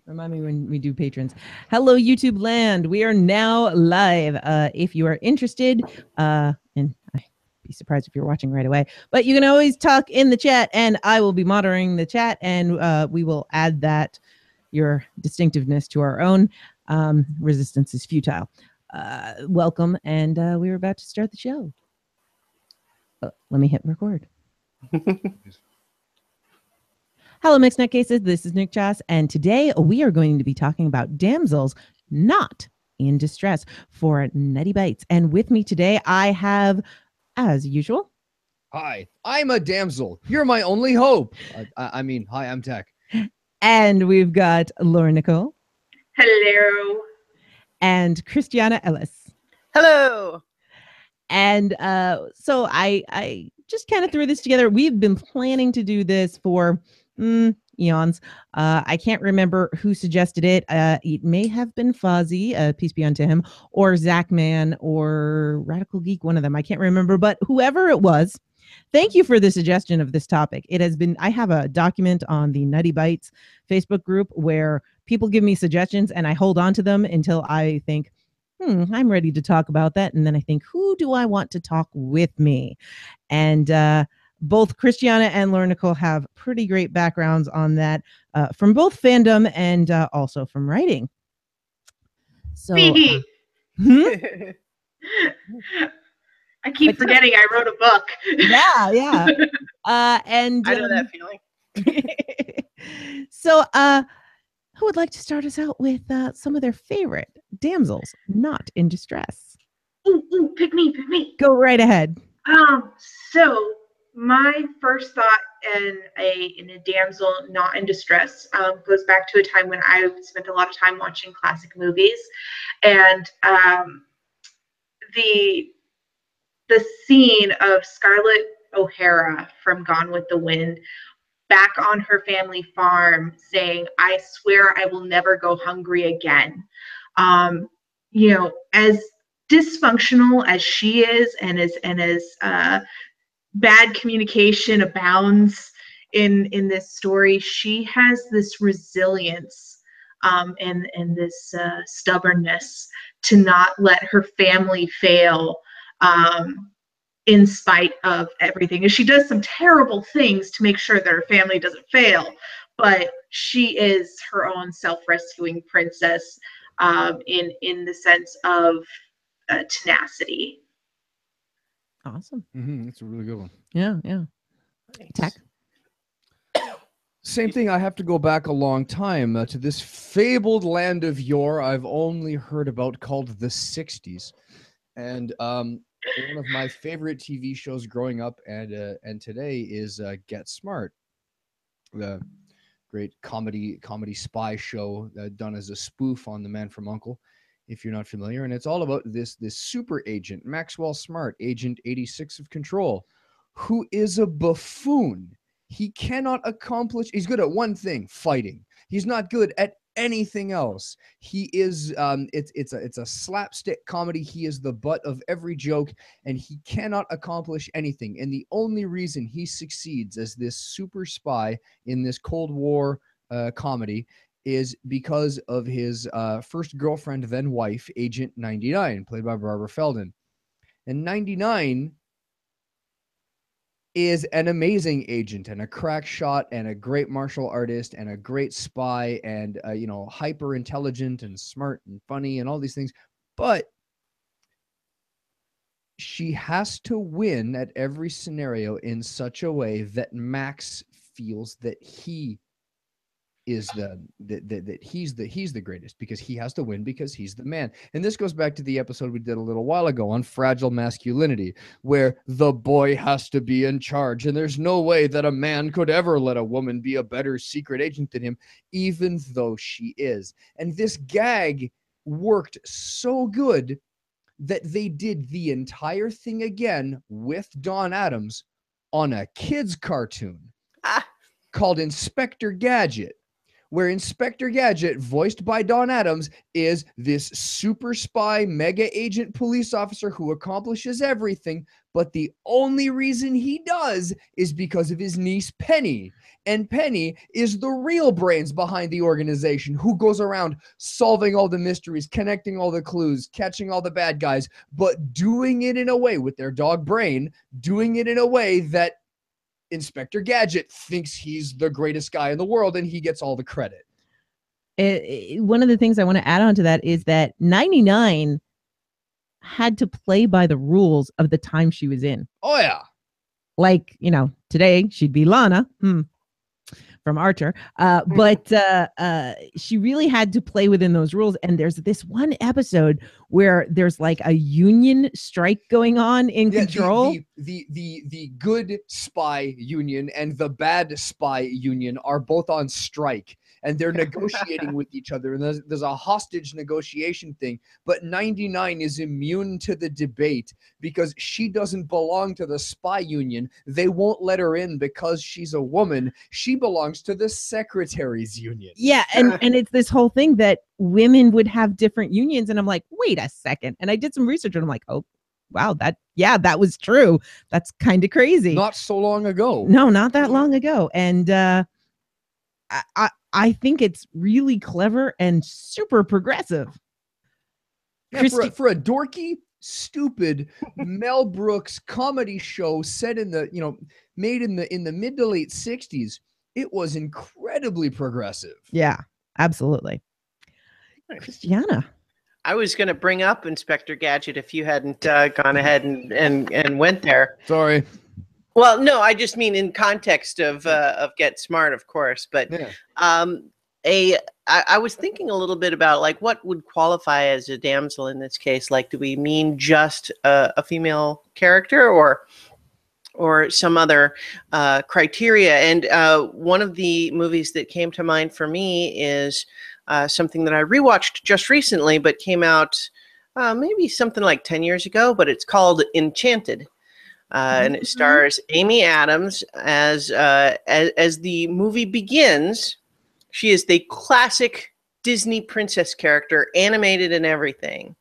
Remind me when we do patrons. Hello, YouTube land. We are now live. If you are interested, and I'd be surprised if you're watching right away, but you can always talk in the chat, and I will be monitoring the chat, and we will add that your distinctiveness to our own. Resistance is futile. Welcome, and we were about to start the show. Let me hit record. Hello, Mixed Nutcases. This is Nuctchas, and today we are going to be talking about damsels not in distress for Nutty Bites. And with me today, I have, as usual, hi, I'm a damsel. You're my only hope. I mean, hi, I'm Tech. And we've got Laura Nicole. Hello. And Christiana Ellis. Hello. And so I just kind of threw this together. We've been planning to do this for eons. I can't remember who suggested it. It may have been Fozzie, peace be unto him, or Zachman, or Radical Geek, one of them. I can't remember, but whoever it was, thank you for the suggestion of this topic. It has been, I have a document on the Nutty Bites Facebook group where people give me suggestions and I hold on to them until I think, I'm ready to talk about that. And then I think, who do I want to talk with me? And both Christiana and Laura Nicole have pretty great backgrounds on that from both fandom and also from writing. So, I keep forgetting I wrote a book. Yeah. And I know that feeling. So, who would like to start us out with some of their favorite damsels not in distress? Ooh, pick me. Go right ahead. So my first thought in a damsel not in distress goes back to a time when I spent a lot of time watching classic movies, and the scene of Scarlett OHara from Gone with the Wind back on her family farm saying, "I swear I will never go hungry again." As dysfunctional as she is, and as bad communication abounds in this story, she has this resilience and this stubbornness to not let her family fail in spite of everything. And she does some terrible things to make sure that her family doesn't fail, but she is her own self-rescuing princess in the sense of tenacity. Awesome. That's a really good one. Yeah. Tech. Same thing. I have to go back a long time to this fabled land of yore I've only heard about called the 60s. And one of my favorite TV shows growing up and today is Get Smart, the great comedy spy show done as a spoof on The Man from U.N.C.L.E., if you're not familiar. And it's all about this super agent, Maxwell Smart, Agent 86 of Control, who is a buffoon. He cannot accomplish, he's good at one thing, fighting. He's not good at anything else. He is it's a slapstick comedy. He is the butt of every joke, and he cannot accomplish anything. And the only reason he succeeds as this super spy in this Cold War comedy is because of his first girlfriend, then wife, Agent 99, played by Barbara Feldon. And 99 is an amazing agent and a crack shot and a great martial artist and a great spy and hyper intelligent and smart and funny and all these things, but she has to win at every scenario in such a way that Max feels that he is he's the greatest, because he has to win because he's the man. And this goes back to the episode we did a little while ago on fragile masculinity, where the boy has to be in charge, and there's no way that a man could ever let a woman be a better secret agent than him, even though she is. And this gag worked so good that they did the entire thing again with Don Adams on a kids cartoon called Inspector Gadget, where Inspector Gadget, voiced by Don Adams, is this super spy, mega agent police officer who accomplishes everything, but the only reason he does is because of his niece Penny. And Penny is the real brains behind the organization, who goes around solving all the mysteries, connecting all the clues, catching all the bad guys, but doing it in a way with their dog brain, doing it in a way that Inspector Gadget thinks he's the greatest guy in the world and he gets all the credit. One of the things I want to add on to that is that 99 had to play by the rules of the time she was in. Oh, yeah. Like, today she'd be Lana from Archer. But she really had to play within those rules. And there's this one episode where there's like a union strike going on in control. The good spy union and the bad spy union are both on strike. And they're negotiating with each other. And there's a hostage negotiation thing. But 99 is immune to the debate because she doesn't belong to the spy union. They won't let her in because she's a woman. She belongs to the secretaries union. Yeah, and it's this whole thing that women would have different unions. And I'm like, wait a second. And I did some research and I'm like, oh, wow, that was true. That's kind of crazy. Not so long ago. No, not that long ago. And I think it's really clever and super progressive. Yeah, for a dorky, stupid Mel Brooks comedy show set in the, made in the mid to late 60s, it was incredibly progressive. Yeah, absolutely. Christiana. I was going to bring up Inspector Gadget if you hadn't gone ahead and went there. Sorry. Well, no, I just mean in context of Get Smart, of course. But yeah. I was thinking a little bit about like what would qualify as a damsel in this case. Like, do we mean just a female character or some other criteria? And one of the movies that came to mind for me is something that I rewatched just recently, but came out maybe something like 10 years ago. But it's called Enchanted. And it stars Amy Adams as the movie begins. She is the classic Disney princess character, animated and everything.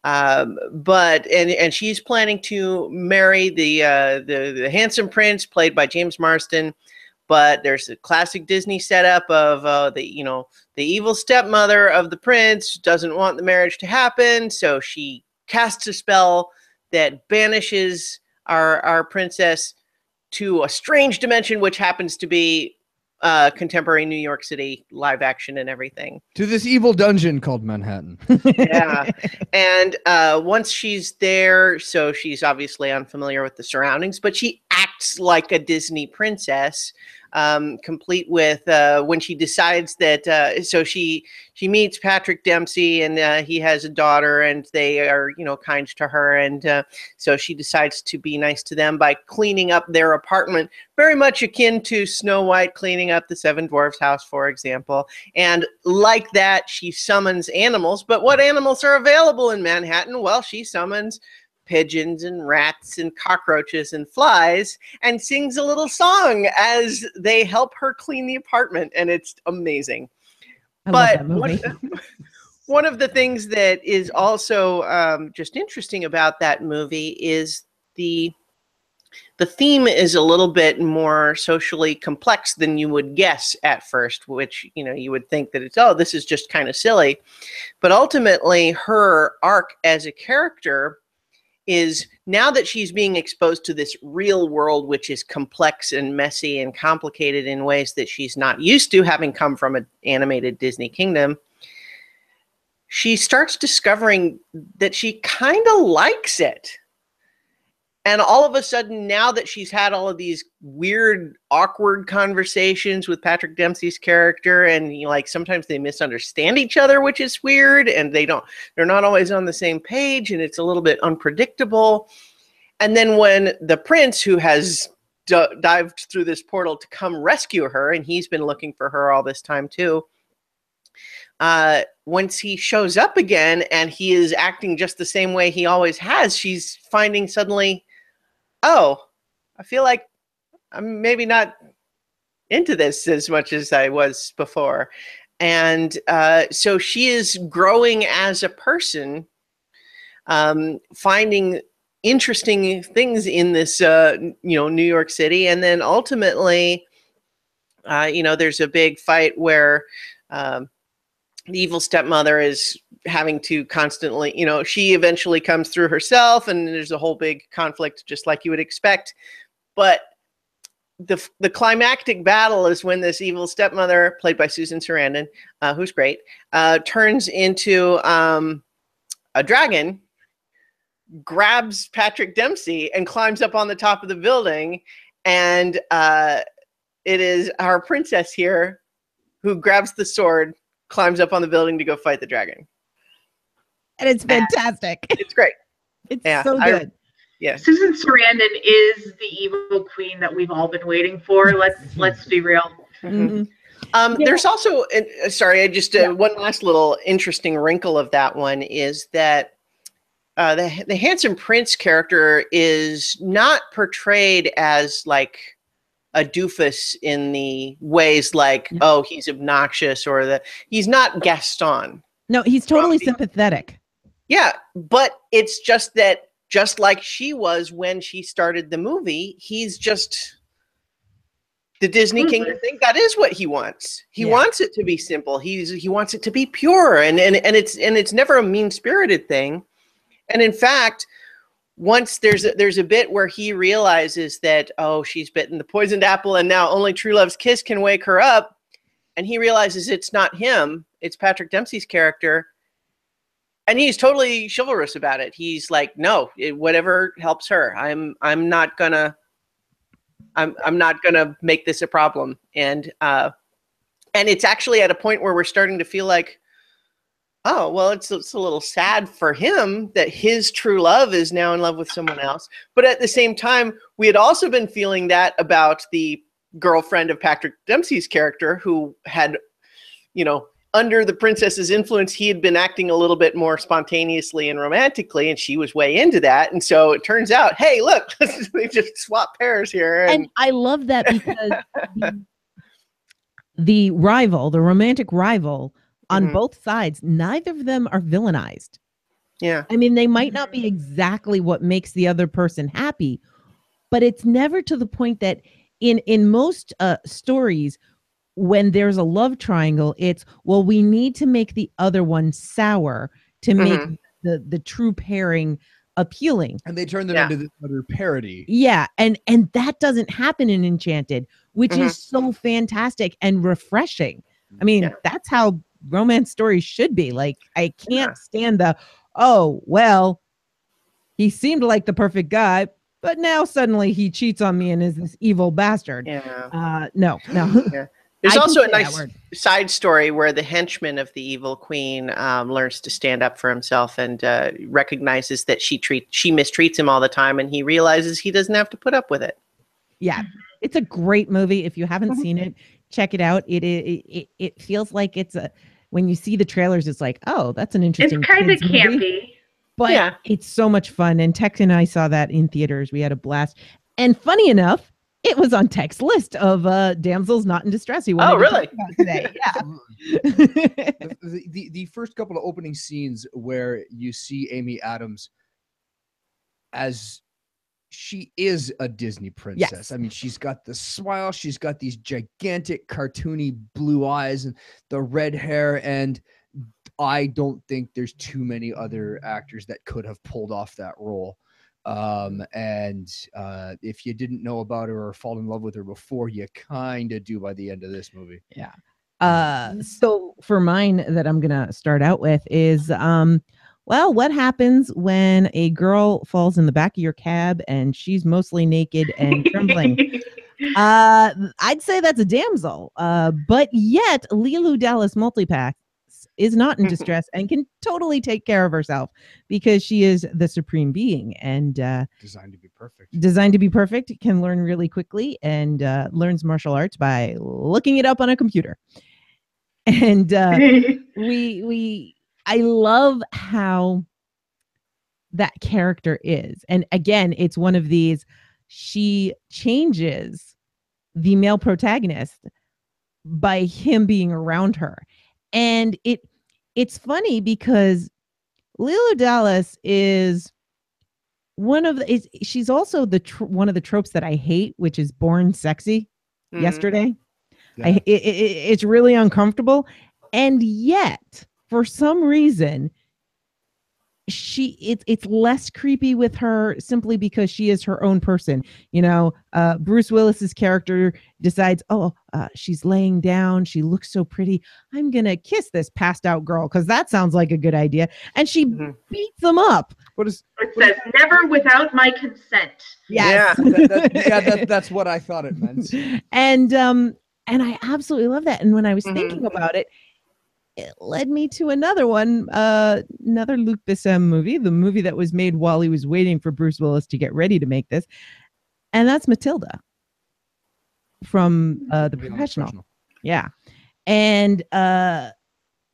But she's planning to marry the handsome prince played by James Marsden. But there's a classic Disney setup of the evil stepmother of the prince doesn't want the marriage to happen, so she casts a spell that banishes our princess to a strange dimension, which happens to be contemporary New York City live action and everything. To this evil dungeon called Manhattan. Yeah. And once she's there, so she's obviously unfamiliar with the surroundings, but she acts like a Disney princess, complete with when she decides that so she meets Patrick Dempsey, and he has a daughter, and they are kind to her, and so she decides to be nice to them by cleaning up their apartment, very much akin to Snow White cleaning up the Seven Dwarfs house, for example. And like that, she summons animals. But what animals are available in Manhattan? Well, she summons pigeons and rats and cockroaches and flies and sings a little song as they help her clean the apartment, and it's amazing. I love that movie. One of the things that is also just interesting about that movie is the theme is a little bit more socially complex than you would guess at first, which you would think that it's, this is just kind of silly, but ultimately her arc as a character is, now that she's being exposed to this real world, which is complex and messy and complicated in ways that she's not used to, having come from an animated Disney kingdom, she starts discovering that she kind of likes it. And all of a sudden, now that she's had all of these weird, awkward conversations with Patrick Dempsey's character, and sometimes they misunderstand each other, which is weird, and they're not always on the same page, and it's a little bit unpredictable. And then when the prince, who has dived through this portal to come rescue her, and he's been looking for her all this time too, once he shows up again and he is acting just the same way he always has, she's finding suddenly, I feel like I'm maybe not into this as much as I was before. And so she is growing as a person, finding interesting things in this, New York City. And then ultimately, there's a big fight where the evil stepmother is having to constantly, she eventually comes through herself, and there's a whole big conflict, just like you would expect. But the climactic battle is when this evil stepmother, played by Susan Sarandon, who's great, turns into a dragon, grabs Patrick Dempsey, and climbs up on the top of the building. And it is our princess here who grabs the sword, climbs up on the building to go fight the dragon. And it's fantastic. It's great. It's so good. Yeah. Susan Sarandon is the evil queen that we've all been waiting for. Let's be real. Mm-hmm. There's also, one last little interesting wrinkle of that one is that the handsome prince character is not portrayed as like a doofus in the ways like, oh, he's obnoxious, or he's not Gaston. No, he's totally sympathetic. Yeah, but it's just that, just like she was when she started the movie, he's just the Disney Kingdom thing. That is what he wants. He wants it to be simple. He wants it to be pure, and it's never a mean-spirited thing. And in fact, once there's a bit where he realizes that, oh, she's bitten the poisoned apple, and now only true love's kiss can wake her up, and he realizes it's not him, it's Patrick Dempsey's character. And he's totally chivalrous about it. He's like, no, whatever helps her. I'm not gonna make this a problem. And it's actually at a point where we're starting to feel like, oh, well, it's a little sad for him that his true love is now in love with someone else. But at the same time, we had also been feeling that about the girlfriend of Patrick Dempsey's character, who had, under the princess's influence, he had been acting a little bit more spontaneously and romantically, and she was way into that. And so it turns out, hey, look, they just swap pairs here. And I love that because the romantic rival on both sides, neither of them are villainized. Yeah. I mean, they might not be exactly what makes the other person happy, but it's never to the point that in most stories, when there's a love triangle, it's, well, we need to make the other one sour to make the true pairing appealing. And they turn them into this other parody. Yeah. And that doesn't happen in Enchanted, which is so fantastic and refreshing. I mean, that's how romance stories should be. Like, I can't stand oh, well, he seemed like the perfect guy, but now suddenly he cheats on me and is this evil bastard. Yeah. No. Yeah. There's also a nice side story where the henchman of the evil queen learns to stand up for himself and recognizes that she mistreats him all the time, and he realizes he doesn't have to put up with it. Yeah, it's a great movie. If you haven't seen it, check it out. It feels like when you see the trailers, it's like, oh, that's an interesting. It's kind of campy, movie. But it's so much fun. And Tex and I saw that in theaters. We had a blast. And funny enough, it was on Tech's list of damsels not in distress. Oh, really? Today. Yeah. the first couple of opening scenes where you see Amy Adams as she is a Disney princess. Yes. I mean, she's got the smile, she's got these gigantic cartoony blue eyes and the red hair, and I don't think there's too many other actors that could have pulled off that role. And if you didn't know about her or fall in love with her before, you kind of do by the end of this movie. Yeah. So for mine that I'm going to start out with is, well, what happens when a girl falls in the back of your cab and she's mostly naked and trembling? I'd say that's a damsel. But yet Lilu Dallas Multipack is not in distress and can totally take care of herself because she is the supreme being and designed to be perfect, can learn really quickly and learns martial arts by looking it up on a computer. And I love how that character is. And again, it's one of these, she changes the male protagonist by him being around her. And it's funny because Layla Dallas is she's also one of the tropes that I hate, which is born sexy. Yesterday. Yeah. It's really uncomfortable. And yet, for some reason, it's less creepy with her simply because she is her own person. Bruce Willis's character decides, she's laying down, she looks so pretty, I'm gonna kiss this passed out girl because that sounds like a good idea, and she beats them up. It says never without my consent. Yes. That's what I thought it meant. And I absolutely love that. And when I was thinking about it led me to another one, another Luc Besson movie, the movie that was made while he was waiting for Bruce Willis to get ready to make this. And that's Matilda from The Professional. Yeah. And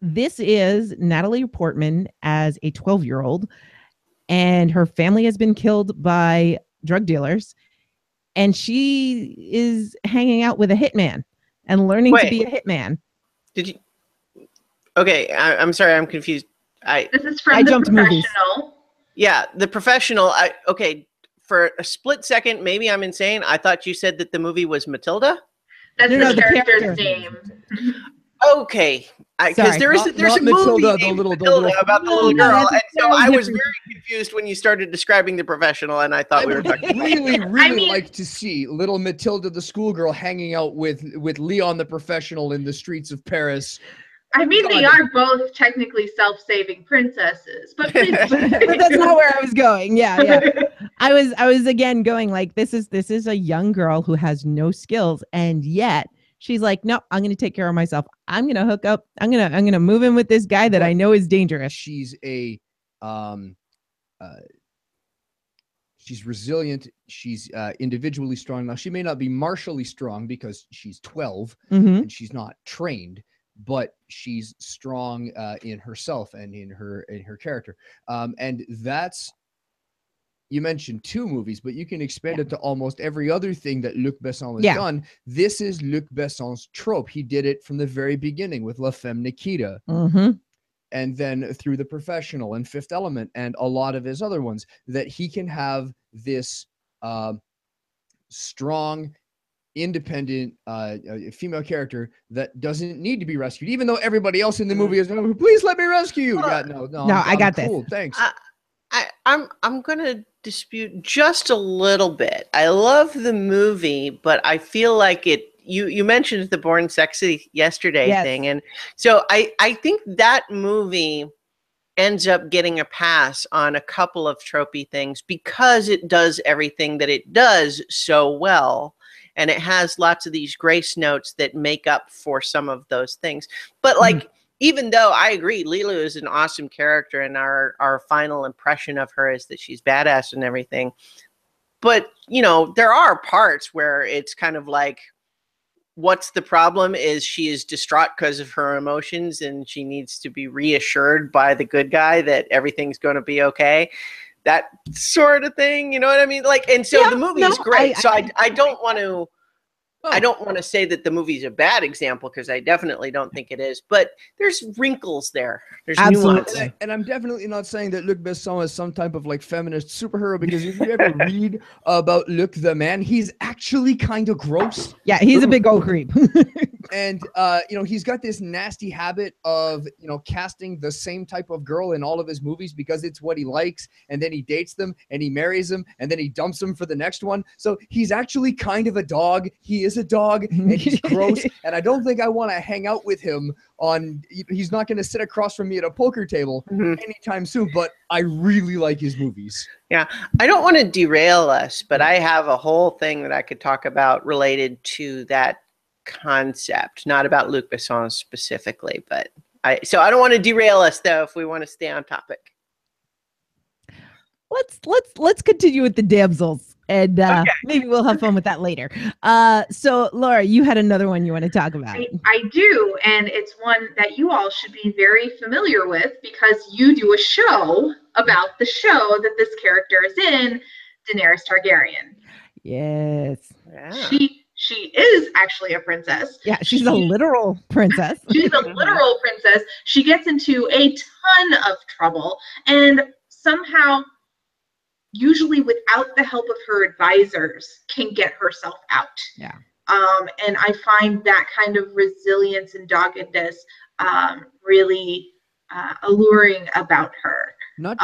this is Natalie Portman as a 12-year-old, and her family has been killed by drug dealers. And she is hanging out with a hitman and learning to be a hitman. Did you? Okay, I'm sorry, I'm confused. This is from The Professional. Movies. Yeah, The Professional. Okay, for a split second, maybe I'm insane. I thought you said that the movie was Matilda. That's the character's name. Okay, because there's a movie named Matilda about the little girl, and so I was very confused when you started describing The Professional, and I thought we were talking. Really like to see little Matilda the schoolgirl hanging out with Leon the Professional in the streets of Paris. I mean, they are both technically self-saving princesses, but please. But that's not where I was going. Yeah. I was again going like, this is a young girl who has no skills, and yet she's like, no, I'm going to take care of myself. I'm going to hook up. I'm going to move in with this guy that I know is dangerous. She's she's resilient. She's individually strong. Now, she may not be martially strong because she's 12 and she's not trained, but she's strong in herself and in her character. And that's, you mentioned 2 movies, but you can expand it to almost every other thing that Luc Besson has done. This is Luc Besson's trope. He did it from the very beginning with La Femme Nikita. And then through The Professional and Fifth Element and a lot of his other ones, that he can have this strong, independent female character that doesn't need to be rescued, even though everybody else in the movie is, oh, please let me rescue you. No, I got cool. this. Thanks. I'm gonna dispute just a little bit. I love the movie, but I feel like you mentioned the Born Sexy Yesterday thing, and so I think that movie ends up getting a pass on a couple of tropey things because it does everything that it does so well. And it has lots of these grace notes that make up for some of those things. But like, even though I agree, Lilu is an awesome character and our final impression of her is that she's badass and everything. But, there are parts where it's kind of like, what's the problem is she is distraught because of her emotions and she needs to be reassured by the good guy that everything's going to be okay. That sort of thing, you know what I mean? Like, and so the movie is great. I don't want to, I don't want to say that the movie's a bad example because I definitely don't think it is, but there's wrinkles there. There's nuance. And I'm definitely not saying that Luc Besson is some type of like feminist superhero, because if you ever read about Luc the man, he's actually kind of gross. Yeah, he's a big old creep. And, he's got this nasty habit of, casting the same type of girl in all of his movies because it's what he likes. And then he dates them and he marries them and then he dumps them for the next one. So he's actually kind of a dog. He is a dog and he's gross. And I don't think I want to hang out with him he's not going to sit across from me at a poker table anytime soon, but I really like his movies. Yeah. I don't want to derail us, but I have a whole thing that I could talk about related to that concept, not about Luc Besson specifically, but I don't want to derail us though if we want to stay on topic. Let's continue with the Damsels, and maybe we'll have fun with that later. So Laura, you had another one you want to talk about. I do, and it's one that you all should be very familiar with because you do a show about the show that this character is in, Daenerys Targaryen. Yes. Yeah. she is actually a princess. Yeah, she's a literal princess. She's a literal princess. She gets into a ton of trouble, and somehow, usually without the help of her advisors, can get herself out. Yeah. And I find that kind of resilience and doggedness really alluring about her. Not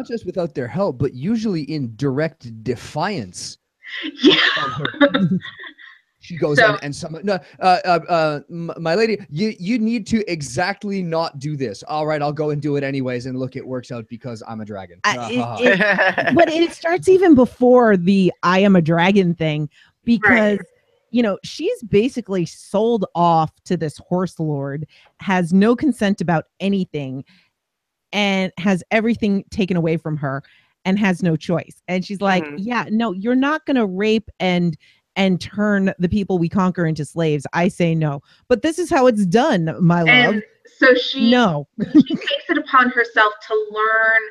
just without their help, but usually in direct defiance. Yeah. Of her. She goes and some my lady, you need to exactly not do this. All right, I'll go and do it anyways, and look, it works out because I'm a dragon. But it starts even before the I am a dragon thing, because you know, she's basically sold off to this horse lord, has no consent about anything, and has everything taken away from her, and has no choice. And she's like, yeah, no, you're not gonna rape and turn the people we conquer into slaves. I say no. But this is how it's done, my love. And so she takes it upon herself to learn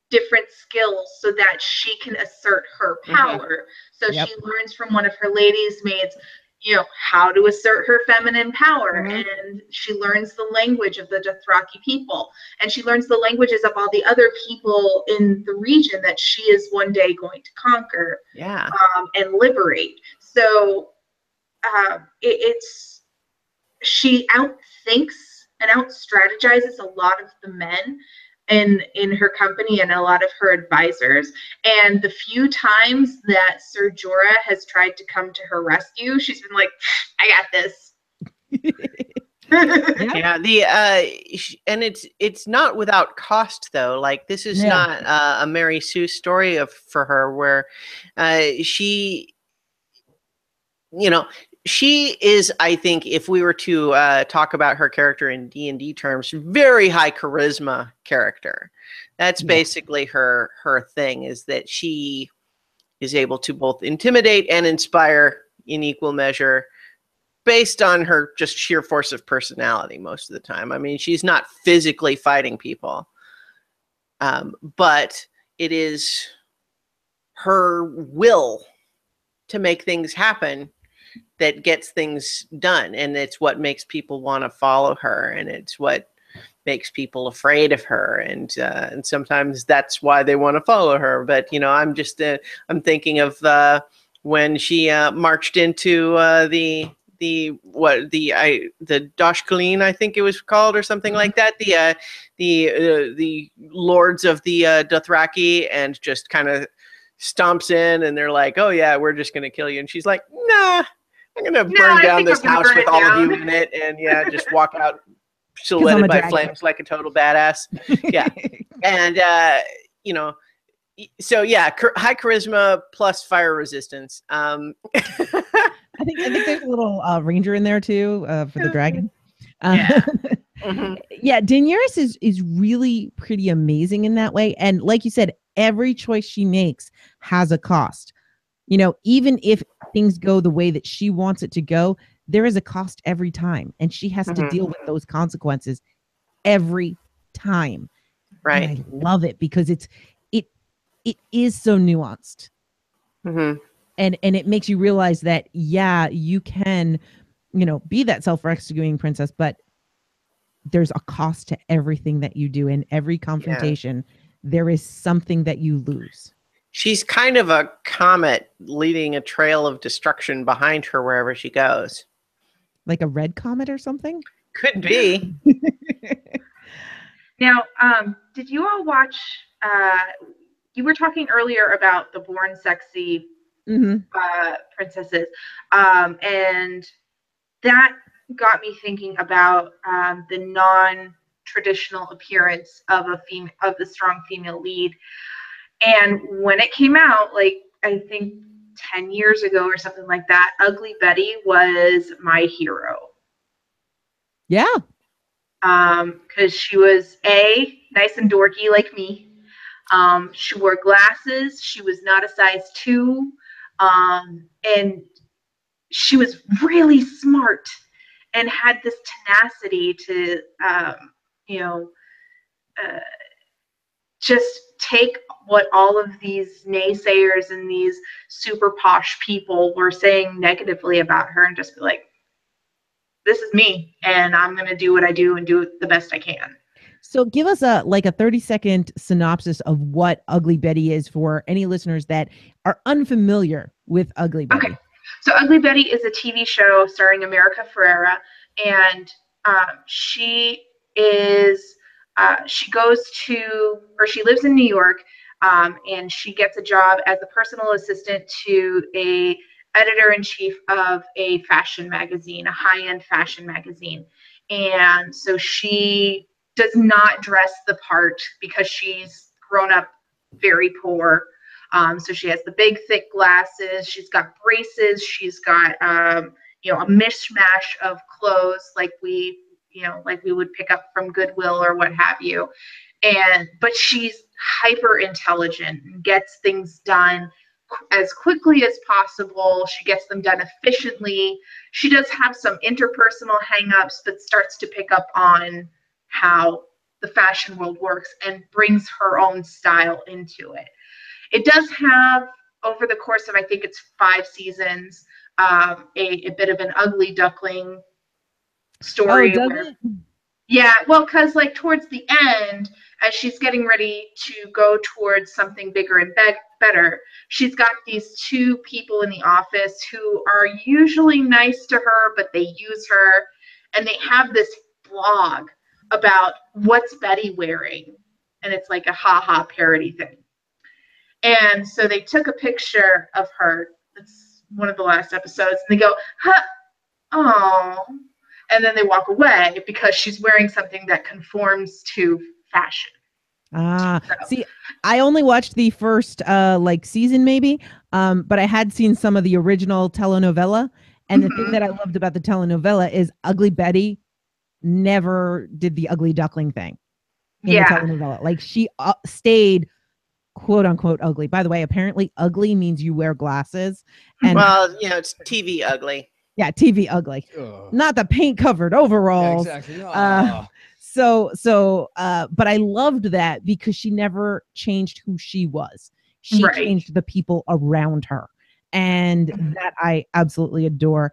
different skills so that she can assert her power. So she learns from one of her ladies' maids, you know, how to assert her feminine power. And she learns the language of the Dothraki people. And she learns the languages of all the other people in the region that she is one day going to conquer and liberate. So she outthinks and out-strategizes a lot of the men in her company and a lot of her advisors. And the few times that Ser Jorah has tried to come to her rescue, she's been like, I got this. And it's not without cost though. Like, this is not a Mary Sue story for her, where she, you know, she is, I think, if we were to talk about her character in D&D terms, very high charisma character. That's basically her thing, is that she is able to both intimidate and inspire in equal measure, based on her just sheer force of personality most of the time. I mean, she's not physically fighting people, but it is her will to make things happen that gets things done. And it's what makes people want to follow her. And it's what makes people afraid of her. And sometimes that's why they want to follow her. But, you know, I'm I'm thinking of when she marched into the Doshkaleen, I think it was called, or something like that. The lords of the Dothraki, and just kind of stomps in, and they're like, "Oh yeah, we're just gonna kill you." And she's like, "Nah, I'm gonna burn down this house with all of you in it," and just walk out silhouetted by flames like a total badass. And you know, so high charisma plus fire resistance. I think there's a little ranger in there too for the dragon. Daenerys is really pretty amazing in that way. And like you said, every choice she makes has a cost. You know, even if things go the way that she wants it to go, there is a cost every time, and she has to deal with those consequences every time. Right. And I love it because it is so nuanced. And it makes you realize that, you can, you know, be that self-rescuing princess, but there's a cost to everything that you do. In every confrontation, there is something that you lose. She's kind of a comet leaving a trail of destruction behind her wherever she goes. Like a red comet or something? Could be. Now, did you all watch, you were talking earlier about the Born Sexy princesses, and that got me thinking about the non-traditional appearance of the strong female lead. And when it came out, like, I think 10 years ago or something like that, Ugly Betty was my hero. Yeah. Because she was nice and dorky like me. She wore glasses. She was not a size 2. And she was really smart and had this tenacity to, just take what all of these naysayers and these super posh people were saying negatively about her and just be like, this is me, and I'm going to do what I do and do it the best I can. So give us a 30-second synopsis of what Ugly Betty is for any listeners that are unfamiliar with Ugly Betty. Okay. So Ugly Betty is a TV show starring America Ferrera, and she lives in New York, and she gets a job as a personal assistant to a editor-in-chief of a fashion magazine, a high-end fashion magazine. And so she does not dress the part because she's grown up very poor. So she has the big, thick glasses. She's got braces. She's got, a mishmash of clothes like we would pick up from Goodwill or what have you. But she's hyper intelligent and gets things done as quickly as possible. She gets them done efficiently. She does have some interpersonal hangups, but starts to pick up on how the fashion world works and brings her own style into it. It does have, over the course of, I think it's 5 seasons, a bit of an ugly duckling story. Oh, does it? Yeah, well, because like towards the end, as she's getting ready to go towards something bigger and better, she's got these 2 people in the office who are usually nice to her, but they use her, and they have this blog about what's Betty wearing, and it's like a ha-ha parody thing. And so they took a picture of her. It's one of the last episodes, and they go, huh, oh. And then they walk away because she's wearing something that conforms to fashion. See, I only watched the first season maybe, but I had seen some of the original telenovela. And the thing that I loved about the telenovela is Ugly Betty never did the ugly duckling thing in the telenovela. Like she stayed quote unquote ugly. By the way, apparently ugly means you wear glasses. And it's TV ugly. Yeah, TV ugly. Not the paint covered overalls. Yeah, exactly. But I loved that because she never changed who she was. She changed the people around her. And that I absolutely adore.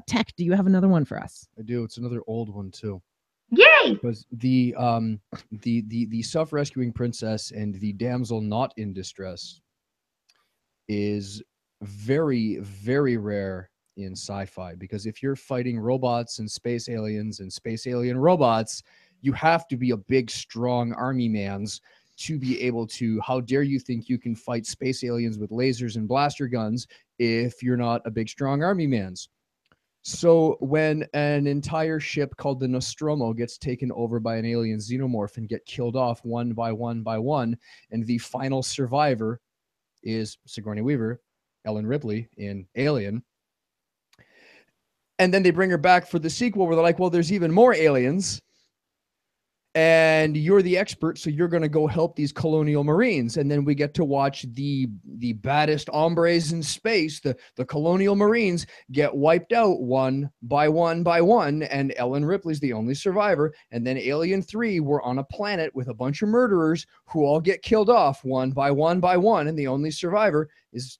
Tech, do you have another one for us? I do. It's another old one too. Yay! Because the self-rescuing princess and the damsel not in distress is very, very rare in sci-fi, because if you're fighting robots and space aliens and space alien robots, you have to be a big, strong army mans to be able to. How dare you think you can fight space aliens with lasers and blaster guns if you're not a big, strong army mans? So when an entire ship called the Nostromo gets taken over by an alien xenomorph and get killed off one by one by one, and the final survivor is Sigourney Weaver, Ellen Ripley in Alien. And then they bring her back for the sequel where they're like, well, there's even more aliens. And you're the expert, so you're going to go help these colonial marines. And then we get to watch the baddest hombres in space, the colonial marines, get wiped out one by one by one. And Ellen Ripley's the only survivor. And then Alien 3, we're on a planet with a bunch of murderers who all get killed off one by one by one. And the only survivor is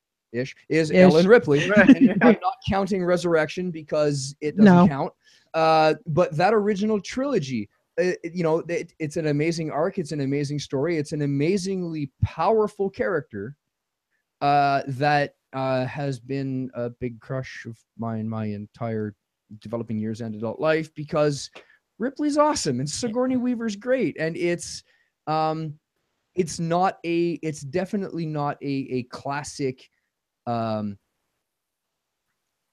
Ellen Ripley. And I'm not counting Resurrection because it doesn't count. But that original trilogy, it's an amazing arc. It's an amazing story. It's an amazingly powerful character that has been a big crush of mine my entire developing years and adult life, because Ripley's awesome and Sigourney Weaver's great. And it's definitely not a classic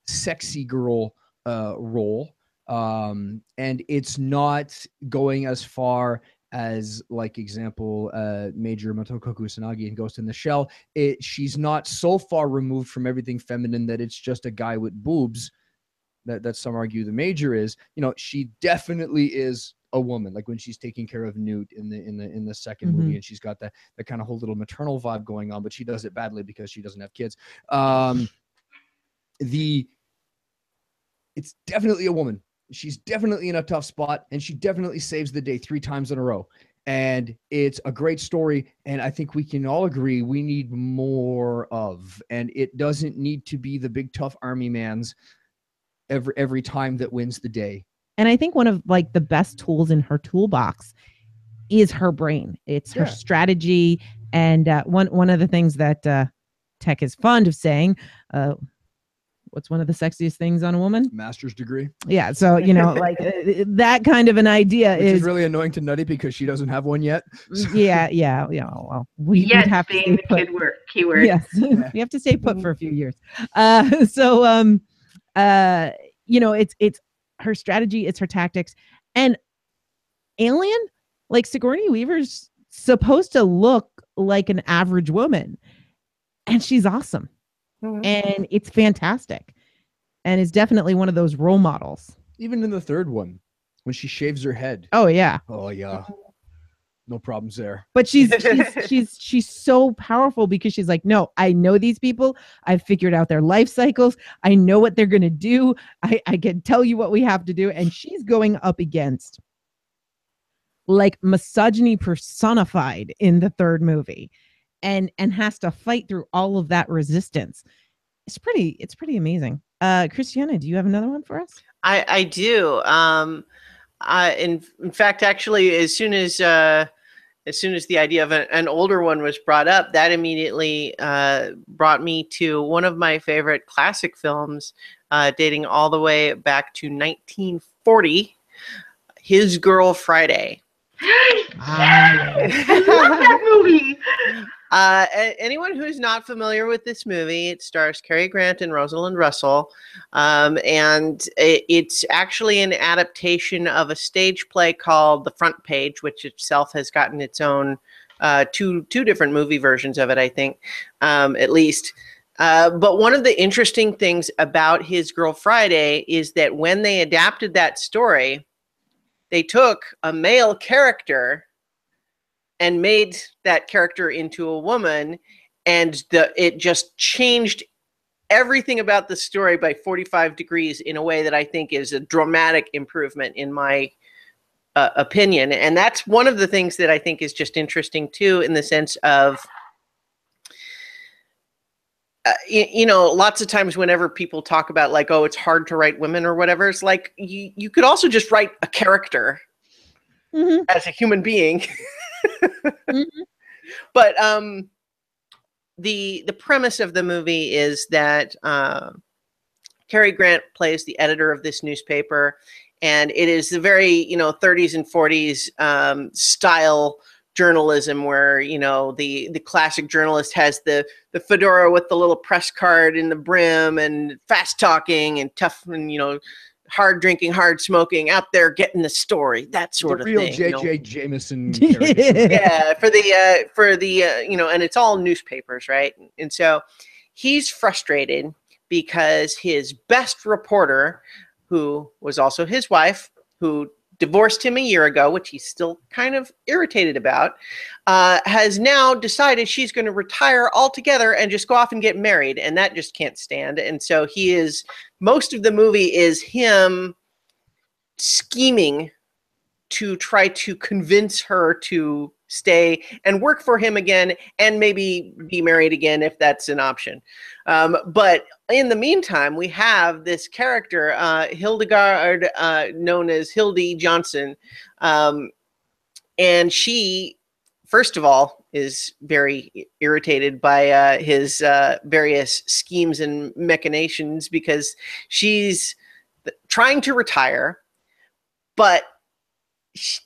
sexy girl role. And it's not going as far as, like, example, Major Motoko Kusanagi in Ghost in the Shell. She's not so far removed from everything feminine that it's just a guy with boobs that some argue the Major is. She definitely is a woman, like when she's taking care of Newt in the second movie, and she's got that kind of whole little maternal vibe going on, but she does it badly because she doesn't have kids. It's definitely a woman. She's definitely in a tough spot, and she definitely saves the day 3 times in a row. And it's a great story, and I think we can all agree we need more of. And it doesn't need to be the big tough army man's every time that wins the day. And I think one of like the best tools in her toolbox is her brain. It's her strategy. And one of the things that Tech is fond of saying, what's one of the sexiest things on a woman? Master's degree. Yeah. So, you know, like that kind of an idea Which is really annoying to Nutty because she doesn't have one yet. Yeah. Well, we'd Yes, have to being stay the put. keyword. Yes. We have to stay put for a few years. You know, it's her strategy, it's her tactics. And Alien, like Sigourney Weaver's supposed to look like an average woman. And she's awesome. Mhm. And it's fantastic. And is definitely one of those role models. Even in the third one, when she shaves her head. Oh yeah. Oh yeah. No problems there. But she's so powerful because she's like, no, I know these people. I've figured out their life cycles. I know what they're gonna do. I can tell you what we have to do. And she's going up against like misogyny personified in the third movie, and has to fight through all of that resistance. It's pretty amazing. Christiana, do you have another one for us? I do. In fact, actually, as soon as the idea of an older one was brought up, that immediately brought me to one of my favorite classic films, dating all the way back to 1940, His Girl Friday. I love that movie. Anyone who's not familiar with this movie, it stars Cary Grant and Rosalind Russell, and it's actually an adaptation of a stage play called The Front Page, which itself has gotten its own two different movie versions of it, I think, at least. But one of the interesting things about His Girl Friday is that when they adapted that story, they took a male character and made that character into a woman, and it just changed everything about the story by 45 degrees in a way that I think is a dramatic improvement in my opinion. And that's one of the things that I think is just interesting too, in the sense of, you know, lots of times whenever people talk about like, oh, it's hard to write women or whatever, it's like you could also just write a character as a human being. But the premise of the movie is that Cary Grant plays the editor of this newspaper, and it is the very 30s and 40s style journalism where the classic journalist has the fedora with the little press card in the brim and fast talking and tough and hard drinking, hard smoking, out there getting the story, that sort of thing. The real J.J. Jameson. Yeah, for the and it's all newspapers, right? And so he's frustrated because his best reporter, who was also his wife, who divorced him a year ago, which he's still kind of irritated about, has now decided she's going to retire altogether and just go off and get married, and that just can't stand. And so most of the movie is him scheming to try to convince her to stay and work for him again and maybe be married again if that's an option. But in the meantime, we have this character, Hildegard, known as Hildy Johnson. And she, first of all, is very irritated by his various schemes and machinations because she's trying to retire, but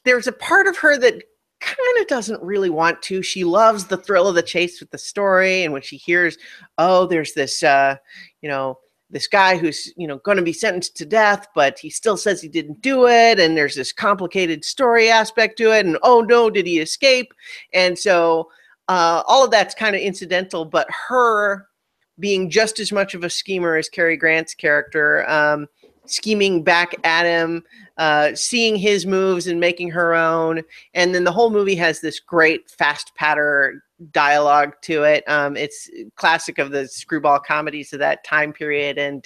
there's a part of her that kind of doesn't really want to. She loves the thrill of the chase with the story. And when she hears, oh, there's this, this guy who's, going to be sentenced to death, but he still says he didn't do it. And there's this complicated story aspect to it. And, oh no, did he escape? And so all of that's kind of incidental, but her being just as much of a schemer as Cary Grant's character, scheming back at him, seeing his moves and making her own. And then the whole movie has this great fast patter dialogue to it. It's classic of the screwball comedies of that time period. And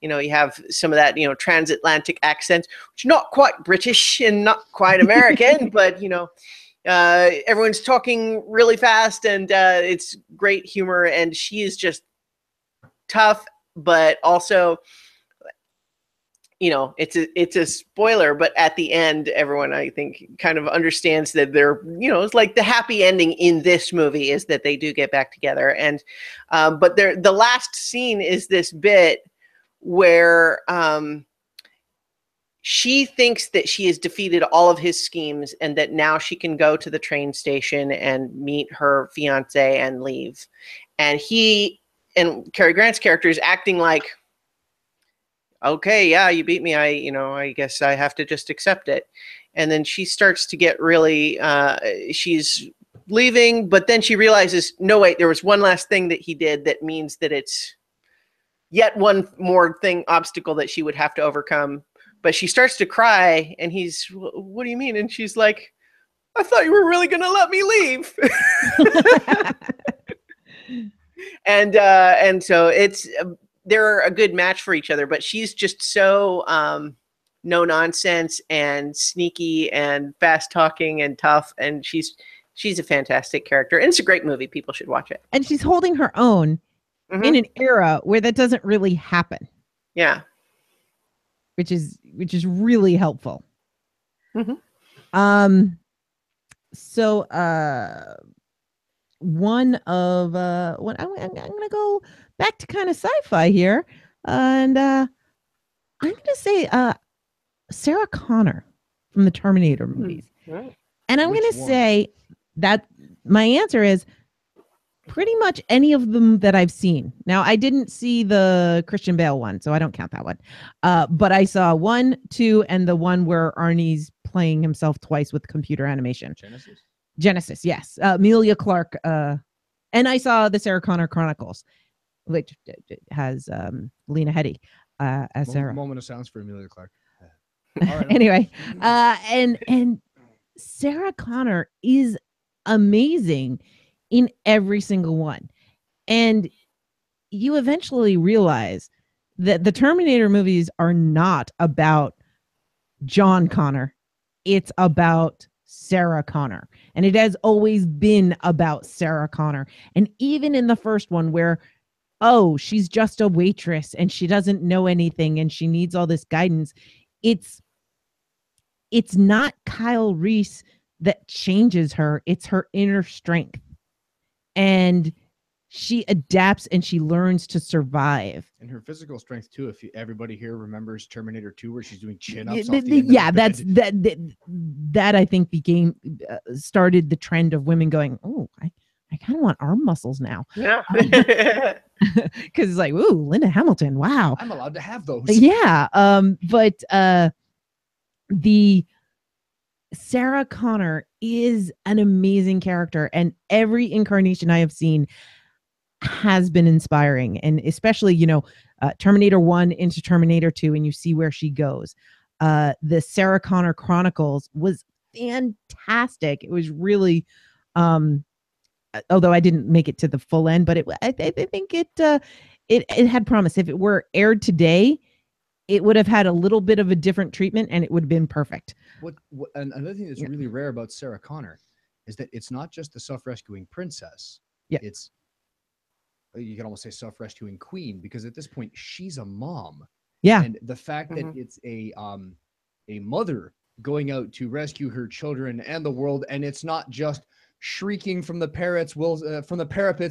you know, you have some of that, you know, transatlantic accent, which not quite British and not quite American, but, you know, everyone's talking really fast, and it's great humor. And she is just tough, but also, you know, it's a spoiler, but at the end, everyone, I think, kind of understands that they're, you know, it's like the happy ending in this movie is that they do get back together. And but the last scene is this bit where she thinks that she has defeated all of his schemes and that now she can go to the train station and meet her fiance and leave. And Cary Grant's character is acting like, okay, yeah, you beat me. I guess I have to just accept it. And then she starts to get really, she's leaving, but then she realizes, no, wait, there was one last thing that he did that means that it's yet one more obstacle that she would have to overcome. But she starts to cry, and he's, what do you mean? And she's like, I thought you were really going to let me leave. And so they're a good match for each other, but she's just so no nonsense and sneaky and fast talking and tough. And she's a fantastic character. And it's a great movie. People should watch it. And she's holding her own in an era where that doesn't really happen. Yeah. Which is really helpful. So one of what I'm gonna go back to kind of sci-fi here, and I'm gonna say Sarah Connor from the Terminator movies. Right. And I'm gonna say that my answer is pretty much any of them that I've seen. Now, I didn't see the Christian Bale one, so I don't count that one. But I saw 1, 2, and the one where Arnie's playing himself twice with computer animation. Genesis, yes. Emilia Clarke. And I saw the Sarah Connor Chronicles, which has Lena Headey as Sarah. Moment of silence for Emilia Clarke. Anyway, and Sarah Connor is amazing in every single one. And you eventually realize that the Terminator movies are not about John Connor. It's about Sarah Connor. And it has always been about Sarah Connor. And even in the first one where, oh, she's just a waitress and she doesn't know anything and she needs all this guidance, it's not Kyle Reese that changes her. It's her inner strength. And she adapts and she learns to survive. And her physical strength too. If everybody here remembers Terminator 2, where she's doing chin-ups. That I think started the trend of women going, oh, I kind of want arm muscles now. Yeah. Because it's like, ooh, Linda Hamilton. Wow. I'm allowed to have those. Yeah. But the Sarah Connor is an amazing character, and every incarnation I have seen has been inspiring. And especially, Terminator 1 into Terminator 2, and you see where she goes. The Sarah Connor Chronicles was fantastic. It was really, although I didn't make it to the full end, but I think it had promise. If it were aired today, it would have had a little bit of a different treatment, and it would have been perfect. And another thing that's really rare about Sarah Connor is that it's not just the self-rescuing princess. Yeah. It's, you can almost say self-rescuing queen, because at this point she's a mom. Yeah. And the fact that it's a mother going out to rescue her children and the world, and it's not just shrieking from the parapets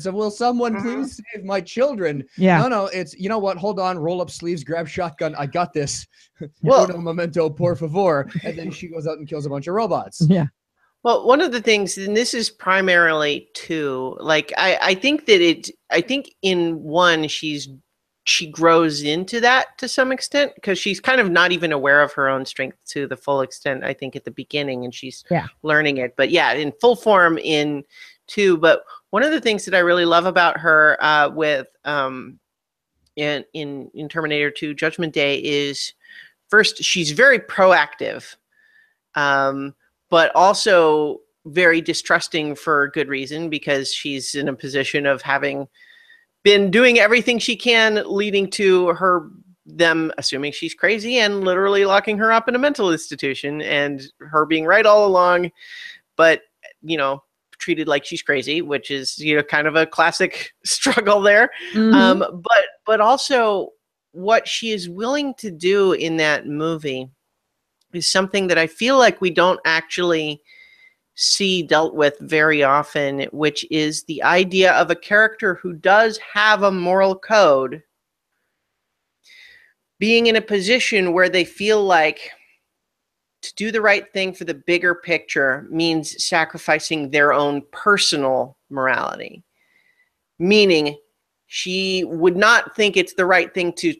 of, will someone please save my children? Yeah. No, it's, you know what, hold on, roll up sleeves, grab shotgun, I got this. Well, Uno momento, por favor. And then she goes out and kills a bunch of robots. Yeah. Well, one of the things, and this is primarily two, like I think in one she grows into that to some extent, because she's kind of not even aware of her own strength to the full extent, I think, at the beginning, and she's learning it. But yeah, in full form in 2. But one of the things that I really love about her in Terminator 2 Judgment Day is, first, she's very proactive, but also very distrusting for good reason, because she's in a position of having been doing everything she can, leading to her them assuming she's crazy and literally locking her up in a mental institution, and her being right all along, but, you know, treated like she's crazy, which is, you know, kind of a classic struggle there. But also what she is willing to do in that movie is something that I feel like we don't actually see dealt with very often, which is the idea of a character who does have a moral code being in a position where they feel like to do the right thing for the bigger picture means sacrificing their own personal morality. Meaning, she would not think it's the right thing to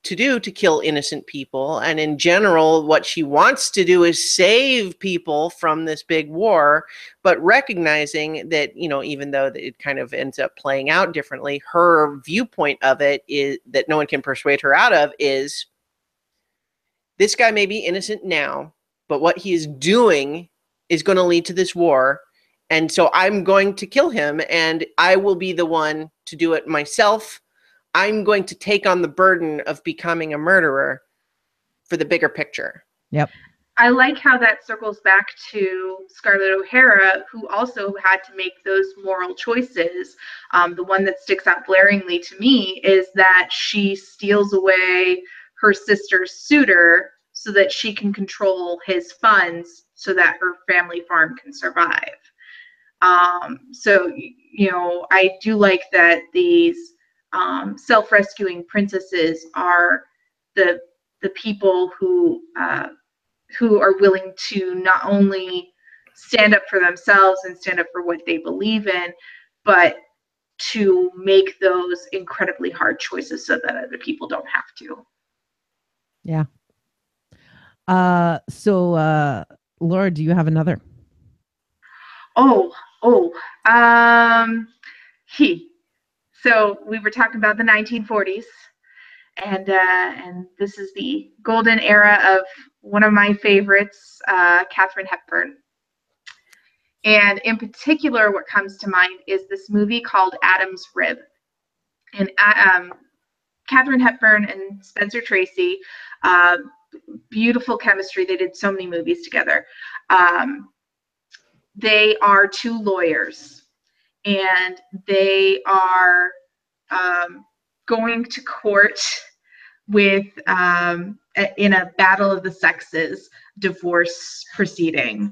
do to kill innocent people. And in general, what she wants to do is save people from this big war, but recognizing that, you know, even though it kind of ends up playing out differently, her viewpoint of it is that no one can persuade her out of is, this guy may be innocent now, but what he is doing is going to lead to this war. And so I'm going to kill him, and I will be the one to do it myself. I'm going to take on the burden of becoming a murderer for the bigger picture. Yep. I like how that circles back to Scarlett OHara, who also had to make those moral choices. The one that sticks out glaringly to me is that she steals away her sister's suitor so that she can control his funds so that her family farm can survive. So, you know, I do like that these self-rescuing princesses are the people who are willing to not only stand up for themselves and stand up for what they believe in, but to make those incredibly hard choices so that other people don't have to. Yeah. So Laura, do you have another? So we were talking about the 1940s, and this is the golden era of one of my favorites, Katharine Hepburn. And in particular, what comes to mind is this movie called Adam's Rib. And Katharine Hepburn and Spencer Tracy, beautiful chemistry. They did so many movies together. They are two lawyers, and they are going to court with in a battle of the sexes divorce proceeding,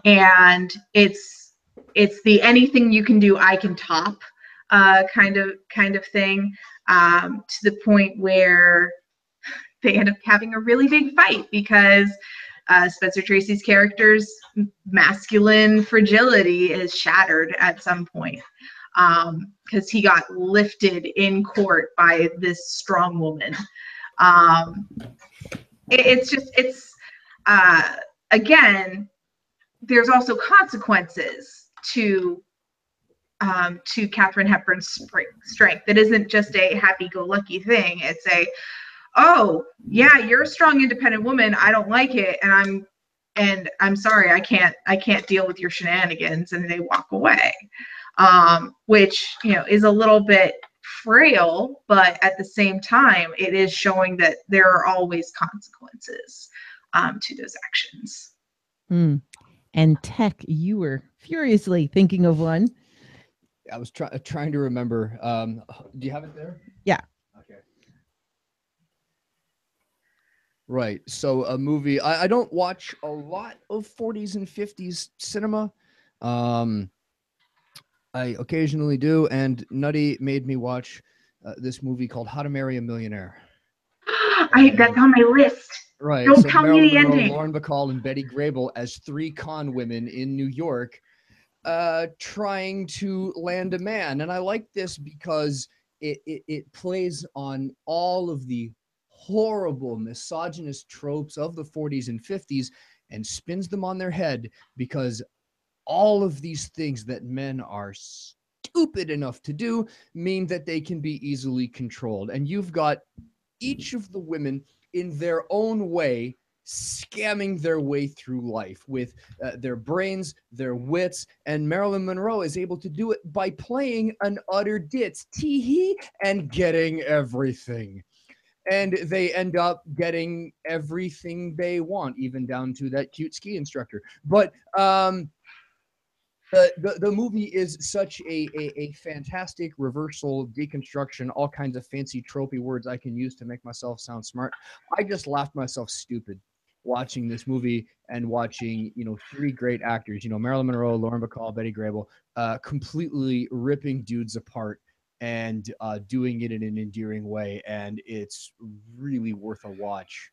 and it's the anything you can do I can top kind of thing, to the point where they end up having a really big fight because Spencer Tracy's character's masculine fragility is shattered at some point, because he got lifted in court by this strong woman. Again, there's also consequences to Katharine Hepburn's strength. It isn't just a happy-go-lucky thing. It's a, oh yeah, you're a strong, independent woman. I don't like it, and I'm sorry. I can't deal with your shenanigans, and they walk away, which, you know, is a little bit frail, but at the same time, it is showing that there are always consequences to those actions. And Tech, you were furiously thinking of one. I was trying to remember. Do you have it there? Yeah. Okay. Right. So a movie. I don't watch a lot of 40s and 50s cinema. I occasionally do, and Nutty made me watch this movie called How to Marry a Millionaire. That's on my list. Right. Don't so tell Marilyn me the Monroe, ending. Lauren Bacall, and Betty Grable as three con women in New York, trying to land a man. And I like this because it plays on all of the horrible misogynist tropes of the 40s and 50s and spins them on their head, because all of these things that men are stupid enough to do mean that they can be easily controlled. And you've got each of the women in their own way scamming their way through life with their brains, their wits, and Marilyn Monroe is able to do it by playing an utter ditz, tee-hee, and getting everything. and they end up getting everything they want, even down to that cute ski instructor. But the movie is such a fantastic reversal, deconstruction, all kinds of fancy tropey words I can use to make myself sound smart. I just laughed myself stupid watching this movie and watching, three great actors, Marilyn Monroe, Lauren Bacall, Betty Grable, completely ripping dudes apart and doing it in an endearing way. And it's really worth a watch.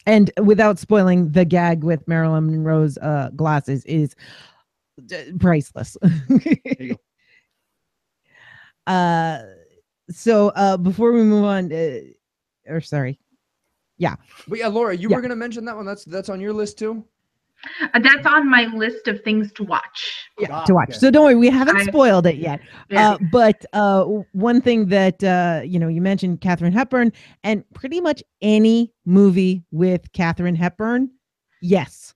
And without spoiling, the gag with Marilyn Monroe's glasses is priceless. So before we move on, But yeah, Laura, you were going to mention that one. That's on your list too. That's on my list of things to watch. To watch. Okay. So don't worry, we haven't spoiled it yet. Yeah. But one thing that you mentioned Katharine Hepburn, and pretty much any movie with Katharine Hepburn, yes.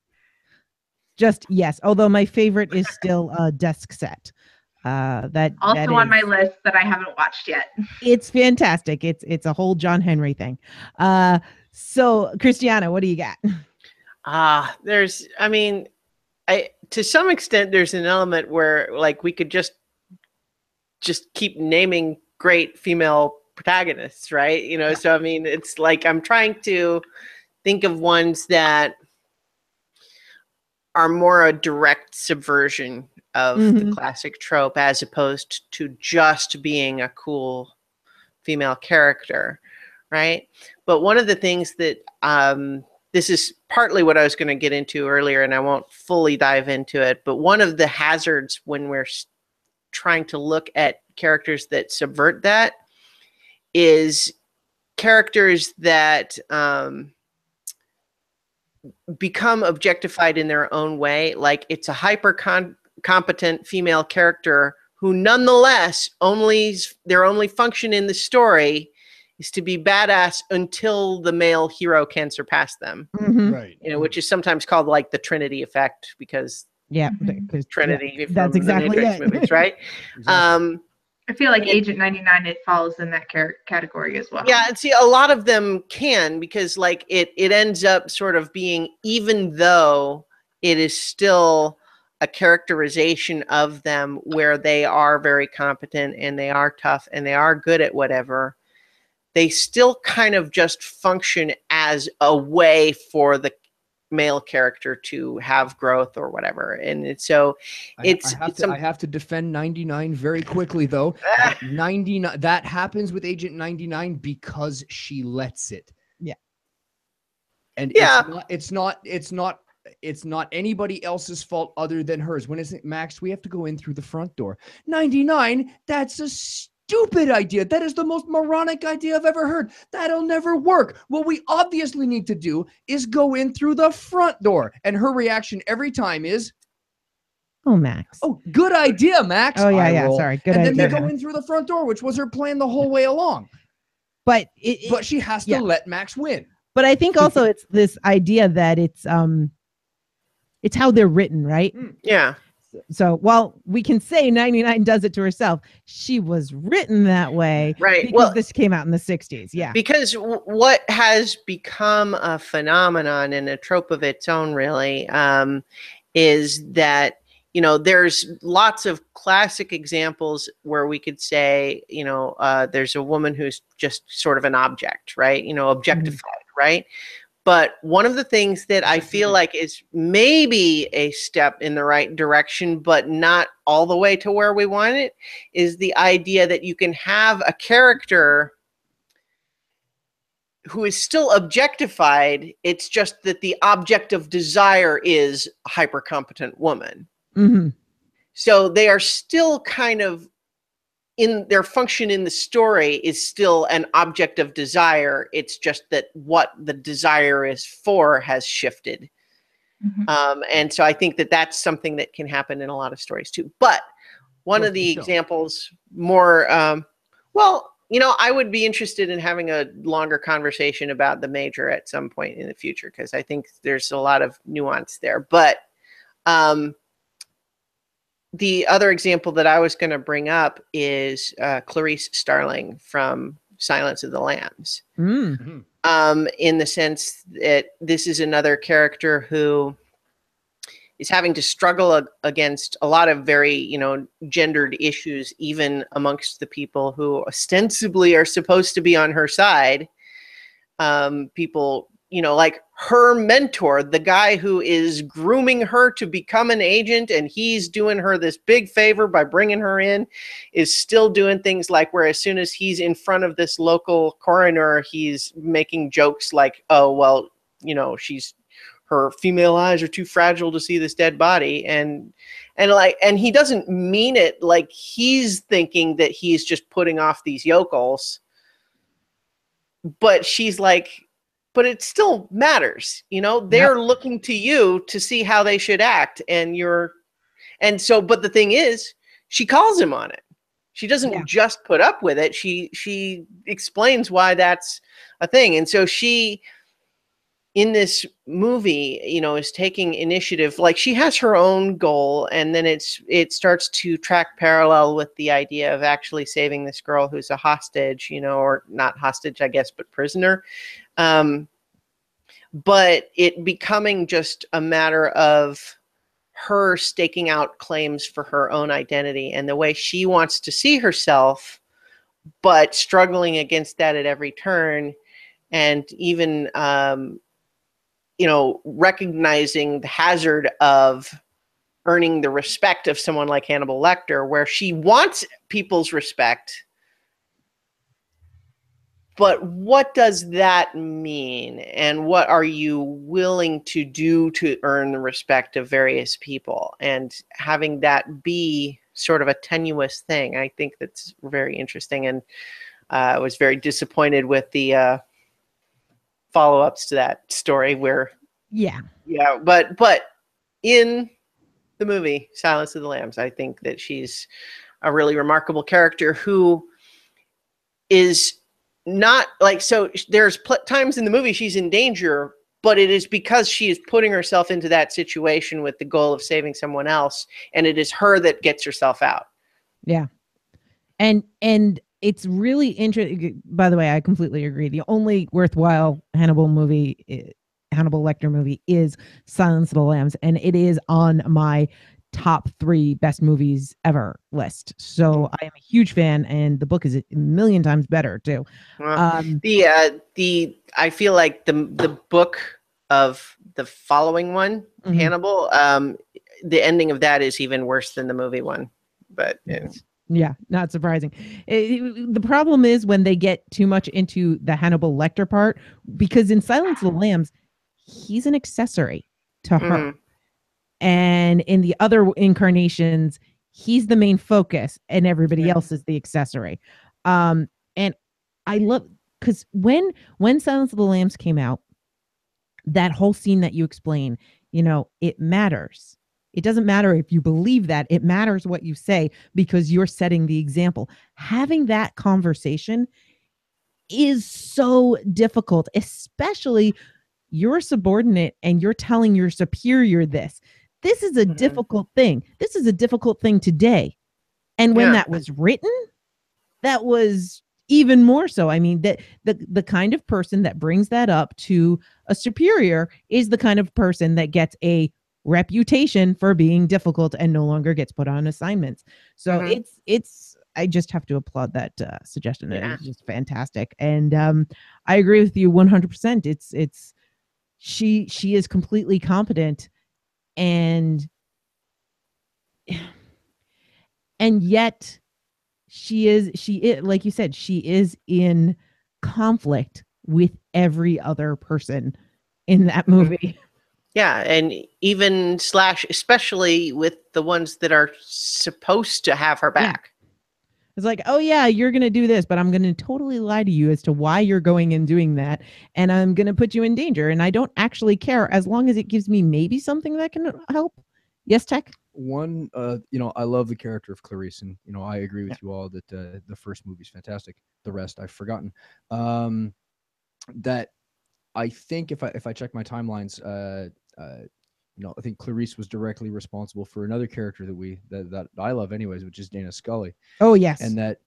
Just yes. Although my favorite is still Desk Set. That also on my list that I haven't watched yet. It's fantastic. It's a whole John Henry thing. So Christiana, what do you got? To some extent there's an element where like we could just keep naming great female protagonists, right? Yeah. So I mean, it's like I'm trying to think of ones that are more a direct subversion of the classic trope as opposed to just being a cool female character, right? But one of the things that this is partly what I was going to get into earlier, and I won't fully dive into it, but one of the hazards when we're trying to look at characters that subvert that is characters that become objectified in their own way. Like it's a hyper competent female character who nonetheless their only function in the story is to be badass until the male hero can surpass them. Right. Which is sometimes called like the Trinity Effect because Trinity from that's exactly the Matrix movies, right? Exactly. I feel like Agent 99, it falls in that category as well. Yeah, and see, a lot of them can because like it ends up sort of being, even though it is still a characterization of them where they are very competent and they are tough and they are good at whatever, they still kind of just function as a way for the male character to have growth or whatever. And so I have to defend 99 very quickly though. 99, that happens with Agent 99 because she lets it. Yeah. And it's not anybody else's fault other than hers. When it's Max, we have to go in through the front door. 99, that's a stupid idea. That is the most moronic idea I've ever heard. That'll never work. What we obviously need to do is go in through the front door. And her reaction every time is, "Oh, Max. Oh, good idea, Max." Oh, yeah. Sorry. Good idea. And then they go in through the front door, which was her plan the whole way along. But she has to let Max win. But I think also it's this idea that it's how they're written, right? Yeah. So while we can say 99 does it to herself, she was written that way, right? Because this came out in the 60s. Yeah. Because what has become a phenomenon and a trope of its own, really, is that, there's lots of classic examples where we could say, there's a woman who's just sort of an object, right? Objectified, right? But one of the things that I feel like is maybe a step in the right direction, but not all the way to where we want it, is the idea that you can have a character who is still objectified. It's just that the object of desire is a hyper-competent woman. Mm-hmm. So they are still kind of in their function in the story is still an object of desire. It's just that what the desire is for has shifted. And so I think that that's something that can happen in a lot of stories too. But one of the examples more, I would be interested in having a longer conversation about The Major at some point in the future, because I think there's a lot of nuance there. But the other example that I was going to bring up is Clarice Starling from Silence of the Lambs. Mm. In the sense that this is another character who is having to struggle against a lot of very, gendered issues, even amongst the people who ostensibly are supposed to be on her side. People, like her mentor, the guy who is grooming her to become an agent, and he's doing her this big favor by bringing her in, is still doing things like where as soon as he's in front of this local coroner, he's making jokes like, oh, well, her female eyes are too fragile to see this dead body. And he doesn't mean it like he's thinking that he's just putting off these yokels. But she's like, but it still matters, they're looking to you to see how they should act. But the thing is, she calls him on it. She doesn't just put up with it. She explains why that's a thing. And so she, in this movie, is taking initiative. Like, she has her own goal, and then it starts to track parallel with the idea of actually saving this girl who's a hostage, or not hostage, I guess, but prisoner. But it becoming just a matter of her staking out claims for her own identity and the way she wants to see herself, but struggling against that at every turn. And even, recognizing the hazard of earning the respect of someone like Hannibal Lecter, where she wants people's respect. But what does that mean? And what are you willing to do to earn the respect of various people? And having that be sort of a tenuous thing, I think that's very interesting. And I was very disappointed with the follow-ups to that story where... But in the movie Silence of the Lambs, I think that she's a really remarkable character who is... not like, so there's times in the movie she's in danger, but it is because she is putting herself into that situation with the goal of saving someone else, and it is her that gets herself out. Yeah. And it's really interesting. By the way, I completely agree. The only worthwhile Hannibal Lecter movie is Silence of the Lambs, and it is on my top 3 best movies ever list. So I am a huge fan, and the book is a million times better too. I feel like the book of the following one, Hannibal, the ending of that is even worse than the movie one. But yeah, not surprising. The problem is when they get too much into the Hannibal Lecter part, because in Silence of the Lambs, he's an accessory to her. And in the other incarnations, he's the main focus and everybody else is the accessory. And I love, because when Silence of the Lambs came out, that whole scene that you explain, it matters. It doesn't matter if you believe that. It matters what you say, because you're setting the example. Having that conversation is so difficult, especially you're a subordinate and you're telling your superior this. This is a difficult thing. This is a difficult thing today. And when that was written, that was even more so. I mean, that the kind of person that brings that up to a superior is the kind of person that gets a reputation for being difficult and no longer gets put on assignments. So it's I just have to applaud that suggestion. It's just fantastic. And I agree with you 100%. It's she is completely competent, and yet she is like you said, she is in conflict with every other person in that movie. Yeah, and even especially with the ones that are supposed to have her back. It's like, oh yeah, you're going to do this, but I'm going to totally lie to you as to why you're going and doing that. And I'm going to put you in danger. And I don't actually care, as long as it gives me maybe something that can help. Yes, Tech? One, I love the character of Clarice, and, I agree with you all that the first movie's fantastic. The rest I've forgotten. That I think if I check my timelines, I think Clarice was directly responsible for another character that I love anyways, which is Dana Scully. Oh, yes. And that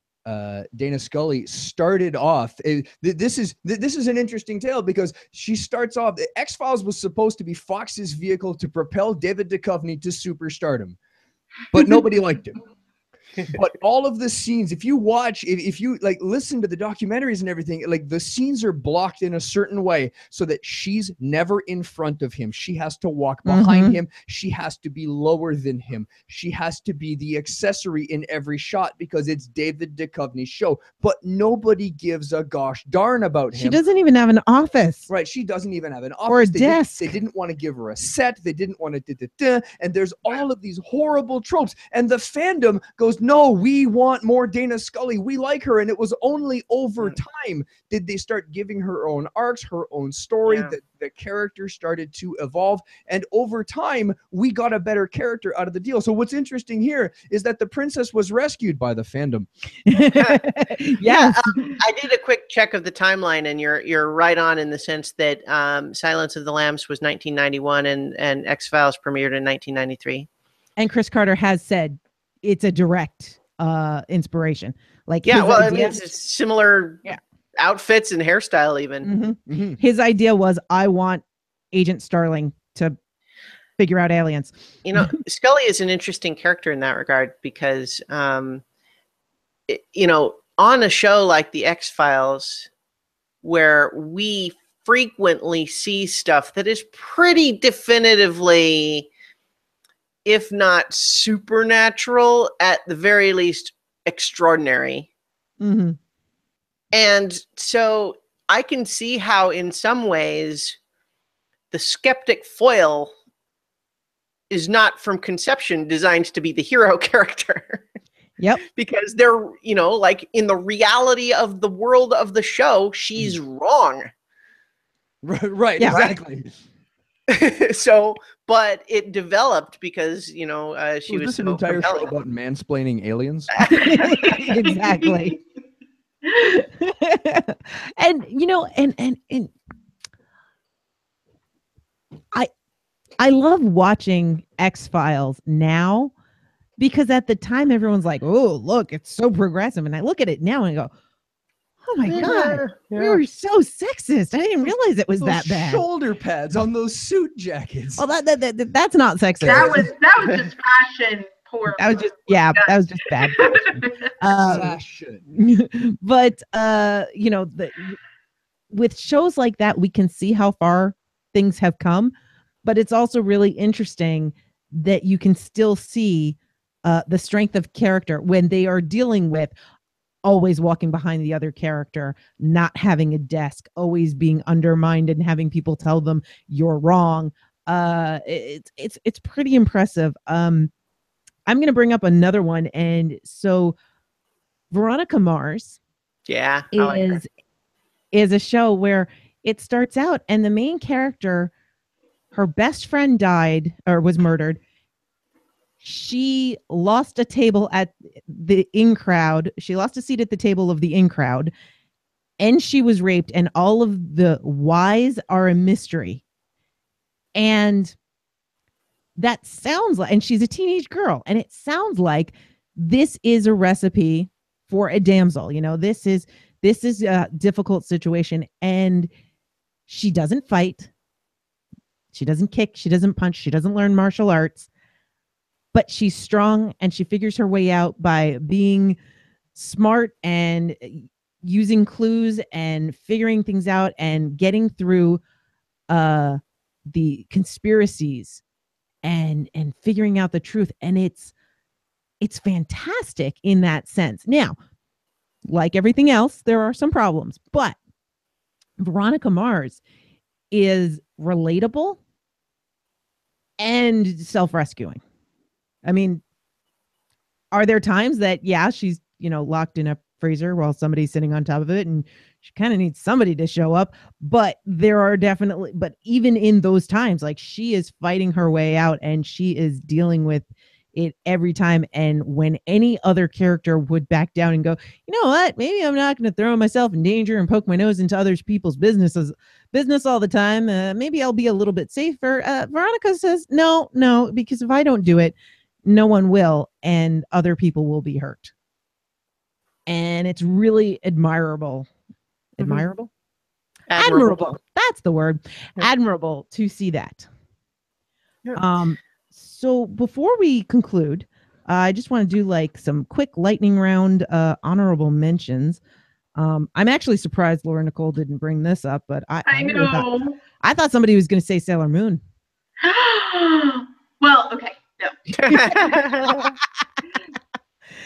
Dana Scully started off. This is an interesting tale because she starts off. X-Files was supposed to be Fox's vehicle to propel David Duchovny to superstardom, but nobody liked him. But all of the scenes, if you watch, if you like listen to the documentaries and everything, like the scenes are blocked in a certain way so that she's never in front of him. She has to walk behind him. She has to be lower than him. She has to be the accessory in every shot because it's David Duchovny's show. But nobody gives a gosh darn about him. She doesn't even have an office. Right. She doesn't even have an office. Or a desk. They didn't want to give her a set. They didn't want to and there's all of these horrible tropes. And the fandom goes, no, we want more Dana Scully. We like her. And it was only over time did they start giving her own arcs, her own story, that the character started to evolve. And over time, we got a better character out of the deal. So what's interesting here is that the princess was rescued by the fandom. Yeah. I did a quick check of the timeline, and you're right on in the sense that Silence of the Lambs was 1991 and X-Files premiered in 1993. And Chris Carter has said it's a direct inspiration. Like, well, I mean, it's similar outfits and hairstyle even. His idea was, I want Agent Starling to figure out aliens. You know, Scully is an interesting character in that regard because, you know, on a show like the X-Files, where we frequently see stuff that is pretty definitively, if not supernatural, at the very least extraordinary. And so I can see how in some ways the skeptic foil is not from conception designed to be the hero character. Yep. Because they're, you know, like in the reality of the world of the show, she's wrong. Right, exactly. So, but it developed because, you know, she was this an entire show about mansplaining aliens? Exactly. And, you know, and I love watching X-Files now because at the time everyone's like, oh, look, it's so progressive. And I look at it now and I go, oh my God, we were so sexist. I didn't realize it was that bad. Shoulder pads on those suit jackets. Well, that's not sexist. That was just fashion. Poor. That was just that was just bad. Fashion. But you know, with shows like that, we can see how far things have come. But it's also really interesting that you can still see the strength of character when they are dealing with always walking behind the other character, not having a desk, always being undermined and having people tell them you're wrong. It's pretty impressive. I'm going to bring up another one. And so Veronica Mars is a show where it starts out and the main character, her best friend died or was murdered. She lost a table at the in crowd. She lost a seat at the table of the in crowd, and she was raped. And all of the whys are a mystery. And that sounds like, and she's a teenage girl, and it sounds like this is a recipe for a damsel. You know, this is a difficult situation, and she doesn't fight. She doesn't kick. She doesn't punch. She doesn't learn martial arts. But she's strong and she figures her way out by being smart and using clues and figuring things out and getting through the conspiracies and figuring out the truth. And it's fantastic in that sense. Now, like everything else, there are some problems, but Veronica Mars is relatable and self-rescuing. I mean, are there times that, she's, you know, locked in a freezer while somebody's sitting on top of it and she kind of needs somebody to show up, but there are definitely, but even in those times, like she is fighting her way out and she is dealing with it every time. And when any other character would back down and go, you know what, maybe I'm not going to throw myself in danger and poke my nose into other people's business all the time. Maybe I'll be a little bit safer. Veronica says, no, because if I don't do it, no one will, and other people will be hurt. and it's really admirable. Mhm. Admirable? Admirable. That's the word. Yeah. Admirable to see that. Yeah. So before we conclude, I just want to do like some quick lightning round honorable mentions. I'm actually surprised Laura Nicole didn't bring this up, but I really thought, know. I thought somebody was going to say Sailor Moon. Well, okay, no.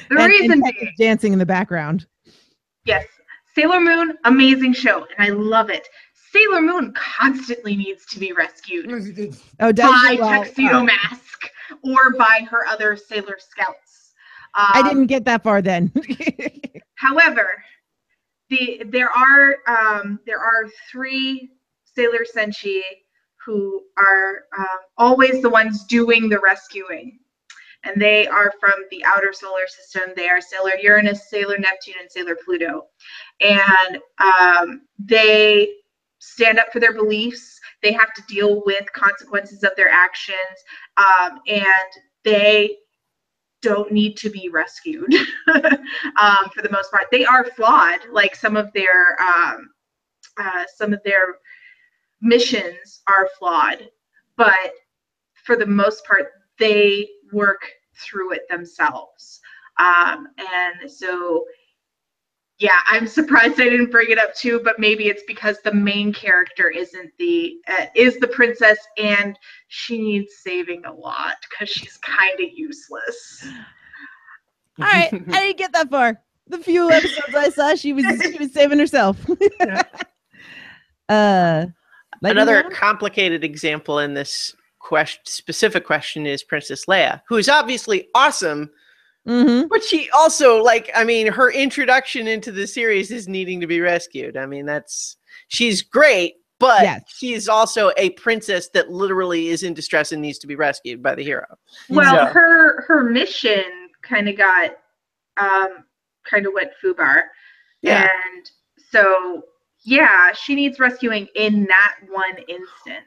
The reason and Tech being, is dancing in the background. yes, Sailor Moon, amazing show, and I love it. Sailor Moon constantly needs to be rescued Oh, does by she? Well, Tuxedo Mask or by her other Sailor Scouts. I didn't get that far then. However, there are 3 Sailor Senshi who are always the ones doing the rescuing. And they are from the outer solar system. They are Sailor Uranus, Sailor Neptune, and Sailor Pluto. And they stand up for their beliefs. They have to deal with consequences of their actions. And they don't need to be rescued for the most part. They are flawed. Like some of their missions are flawed, but for the most part, they work through it themselves. And so, yeah, I'm surprised I didn't bring it up too, but maybe it's because the main character is the princess, and she needs saving a lot because she's kind of useless. All right, I didn't get that far. The few episodes I saw, she was saving herself. Another complicated example in this specific question is Princess Leia, who is obviously awesome, but she also, her introduction into the series is needing to be rescued. I mean, she's great, but yes, she's also a princess that literally is in distress and needs to be rescued by the hero. Well, her mission kind of got went foobar. Yeah. And so, yeah, she needs rescuing in that one instance.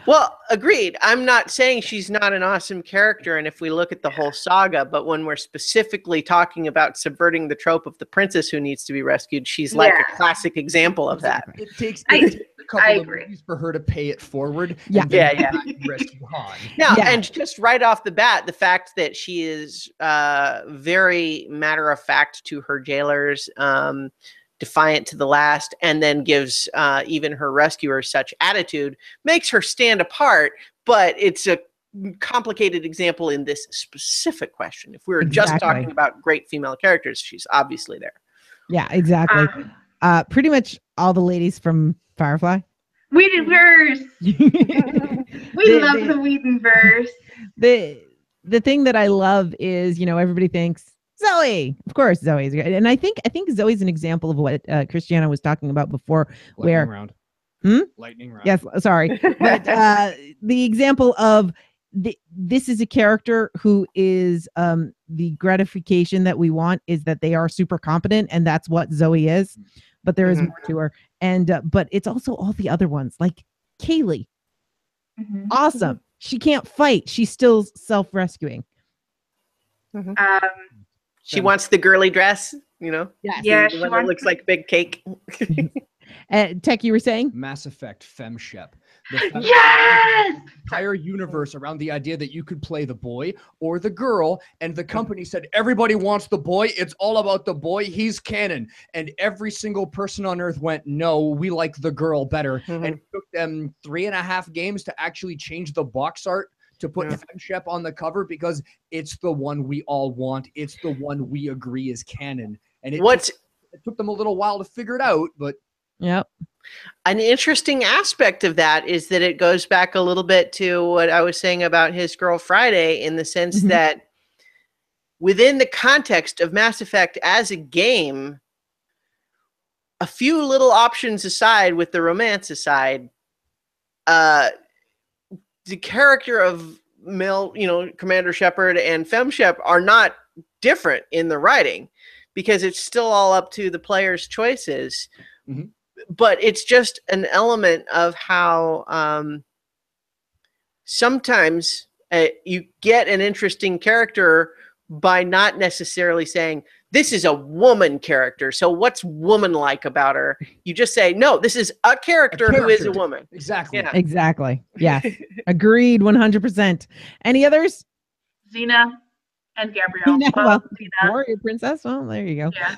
Well, agreed. I'm not saying she's not an awesome character, and if we look at the whole saga, but when we're specifically talking about subverting the trope of the princess who needs to be rescued, she's like a classic example of that. It takes a couple of movies for her to pay it forward. Yeah. Rescue Han. Now, and just right off the bat, the fact that she is very matter-of-fact to her jailers, defiant to the last, and then gives even her rescuers such attitude makes her stand apart, but it's a complicated example in this specific question. If we were just talking about great female characters, she's obviously there. Yeah, exactly. Pretty much all the ladies from Firefly. Whedonverse. We love the Whedonverse. The thing that I love is, everybody thinks Zoe, of course, Zoe's great. And I think Zoe's an example of what Christiana was talking about before. Lightning round. Lightning round. Yes, sorry. But the example of this is a character who is the gratification that we want is that they are super competent, and that's what Zoe is. But there is more to her. And but it's also all the other ones, like Kaylee. Awesome. She can't fight. She's still self-rescuing. She wants the girly dress, Yes. Yeah, the one that looks like big cake. Tech, you were saying? Mass Effect FemShep. Yes! Entire universe around the idea that you could play the boy or the girl, and the company said everybody wants the boy. It's all about the boy. He's canon. And every single person on Earth went, no, we like the girl better. And it took them 3.5 games to actually change the box art to put FemShep on the cover because it's the one we all want. It's the one we agree is canon. And it took them a little while to figure it out, but yep. An interesting aspect of that is that it goes back a little bit to what I was saying about His Girl Friday, in the sense that within the context of Mass Effect as a game, a few little options aside, with the romance aside, the character of Commander Shepard and FemShep are not different in the writing, because it's still all up to the player's choices. But it's just an element of how sometimes you get an interesting character by not necessarily saying this is a woman character. So what's woman-like about her? You just say, no, this is a character who is a woman. Exactly. Yeah. Exactly. Yes. Agreed 100%. Any others? Xena and Gabrielle. Well, Xena. Warrior Princess. Well, there you go. Yeah.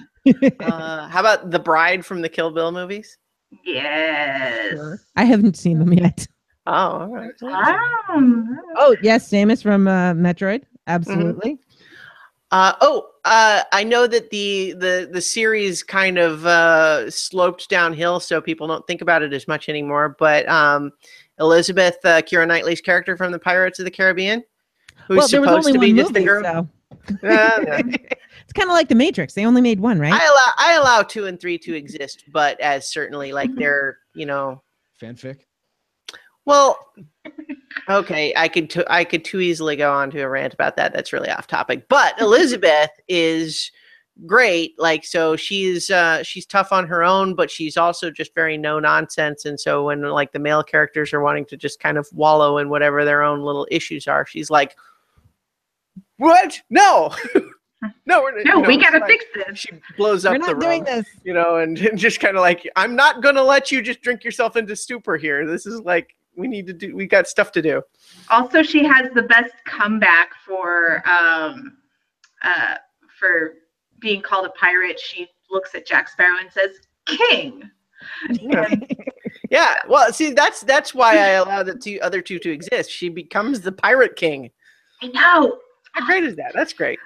How about the bride from the Kill Bill movies? Yes. Sure. I haven't seen them yet. Oh, all right. Oh, yes. Samus from Metroid. Absolutely. I know that the series kind of sloped downhill, so people don't think about it as much anymore. But Elizabeth, Keira Knightley's character from the Pirates of the Caribbean, who's there was supposed only to be one just the movie, girl. so. Yeah. It's kind of like The Matrix. They only made one, right? I allow 2 and 3 to exist, but as certainly like they're Fanfic. Well, okay, I could too easily go on to a rant about that. That's really off topic. But Elizabeth is great. Like, so she's tough on her own, but she's also just very no nonsense. And so when like the male characters are wanting to just kind of wallow in whatever their own little issues are, she's like, "What? No." No, we gotta fix this. She blows up We're not the room, doing this. and just kind of like, I'm not gonna let you just drink yourself into stupor here. This is like, we got stuff to do. Also, she has the best comeback for being called a pirate. She looks at Jack Sparrow and says, "King." Yeah. Well, see, that's why I allow the other two to exist. She becomes the pirate king. I know. How great is that? That's great.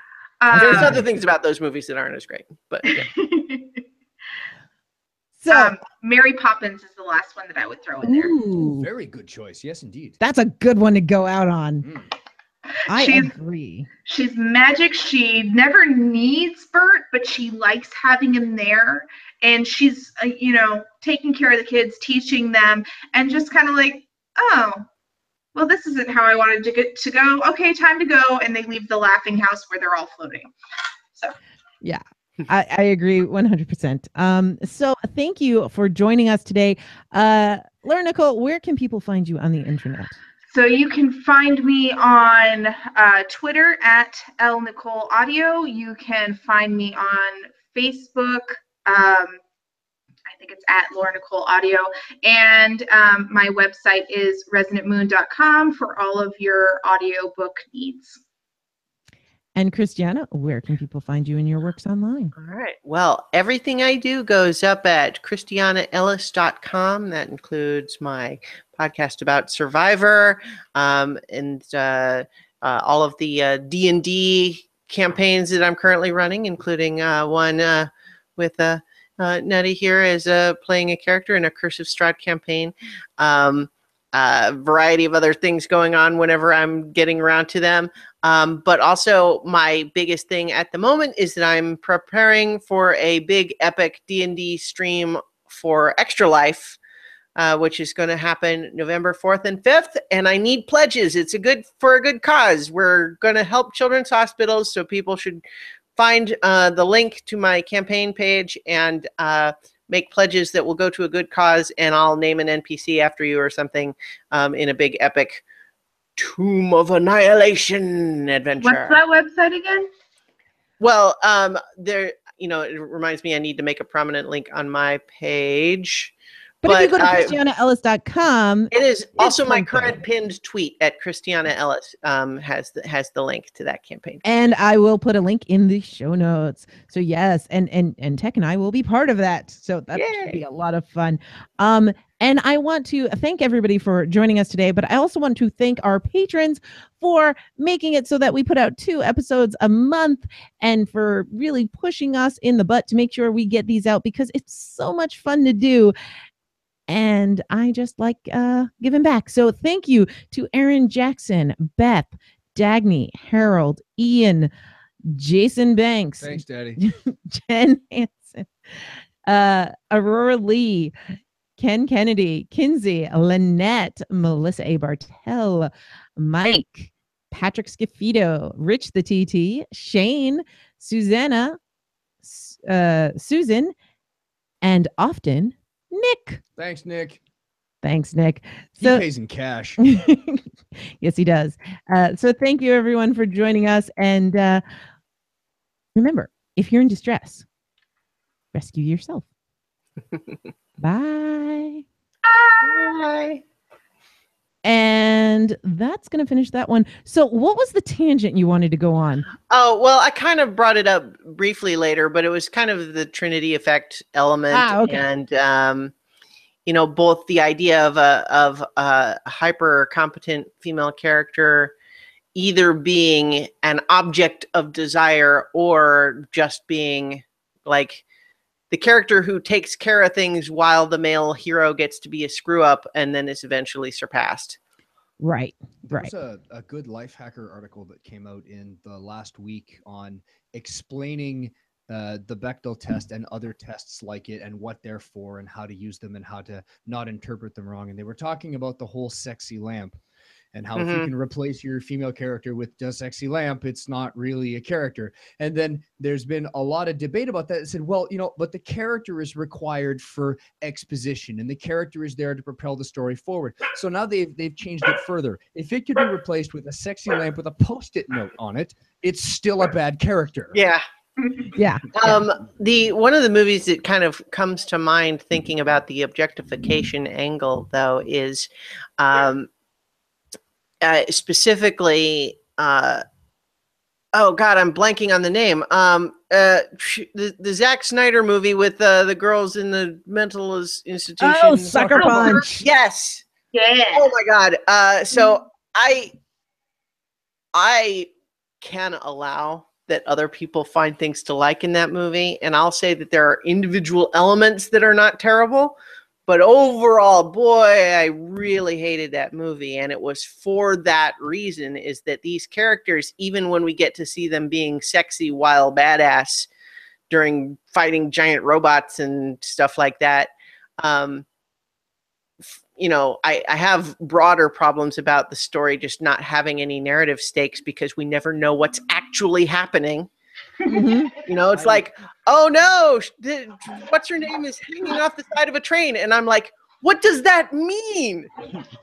There's other things about those movies that aren't as great, but yeah. So Mary Poppins is the last one that I would throw in there. ooh, Very good choice. Yes, indeed. that's a good one to go out on. Mm. I She's- agree. She's magic. She never needs Bert, but she likes having him there. And she's, taking care of the kids, teaching them, and just kind of like, oh, well, this isn't how I wanted to go. Okay, time to go. And they leave the laughing house where they're all floating. So, Yeah. I agree 100%. So thank you for joining us today. Laura Nicole, where can people find you on the internet? So you can find me on Twitter at @LNicoleAudio. You can find me on Facebook. I think it's at Laura Nicole Audio. And my website is resonantmoon.com for all of your audiobook needs. And Christiana, where can people find you and your works online? All right. Well, everything I do goes up at christianaellis.com. That includes my podcast about Survivor, and all of the D&D campaigns that I'm currently running, including one with Nutty here as playing a character in a Curse of Strahd campaign. A variety of other things going on whenever I'm getting around to them. But also my biggest thing at the moment is that I'm preparing for a big epic D&D stream for Extra Life, which is going to happen November 4th and 5th. And I need pledges. It's for a good cause. We're going to help children's hospitals. So people should find the link to my campaign page and make pledges that will go to a good cause. And I'll name an NPC after you or something in a big epic Tomb of Annihilation adventure. What's that website again? Well, it reminds me I need to make a prominent link on my page. But if you go to christianaellis.com, it is also my linked there. current pinned tweet at Christiana Ellis has the link to that campaign. And I will put a link in the show notes. So yes, and Tech and I will be part of that. So that should be a lot of fun. And I want to thank everybody for joining us today, but I also want to thank our patrons for making it so that we put out 2 episodes a month and for really pushing us in the butt to make sure we get these out because it's so much fun to do. And I just like giving back. So thank you to Aaron Jackson, Beth, Dagny, Harold, Ian, Jason Banks. Thanks, Daddy. Jen Hansen, Aurora Lee, Ken Kennedy, Kinsey, Lynette, Melissa A. Bartell, Mike, Patrick Scafito, Rich the TT, Shane, Susanna, Susan, and often Nick. Thanks, Nick. Thanks, Nick. He pays in cash. Yes, he does. So thank you, everyone, for joining us. And remember, if you're in distress, rescue yourself. Bye. Bye. And that's going to finish that one. So what was the tangent you wanted to go on? Oh, well, I kind of brought it up briefly later, but it was kind of the Trinity Effect element. Okay. And, you know, both the idea of a hyper competent female character either being an object of desire or just being like the character who takes care of things while the male hero gets to be a screw up and then is eventually surpassed. Right. There was a good life hacker article that came out in the last week on explaining the Bechdel test and other tests like it and what they're for and how to use them and how to not interpret them wrong. And they were talking about the whole sexy lamp and how if you can replace your female character with a sexy lamp, it's not really a character. And then there's been a lot of debate about that. It said, well, you know, but the character is required for exposition and the character is there to propel the story forward. So now they've changed it further. If it could be replaced with a sexy lamp with a Post-it note on it, it's still a bad character. Yeah. Yeah. The one of the movies that kind of comes to mind thinking about the objectification angle, though, is specifically oh god, I'm blanking on the name. The Zack Snyder movie with the girls in the mental institution. Oh, Sucker Punch. Yes. Yeah. Oh my god. So I can allow that other people find things to like in that movie, and I'll say that there are individual elements that are not terrible. But overall, boy, I really hated that movie. And it was for that reason, is that these characters, even when we get to see them being sexy while badass during fighting giant robots and stuff like that, you know, I have broader problems about the story just not having any narrative stakes because we never know what's actually happening. You know, it's like, oh no, what's her name is hanging off the side of a train. And I'm like, what does that mean?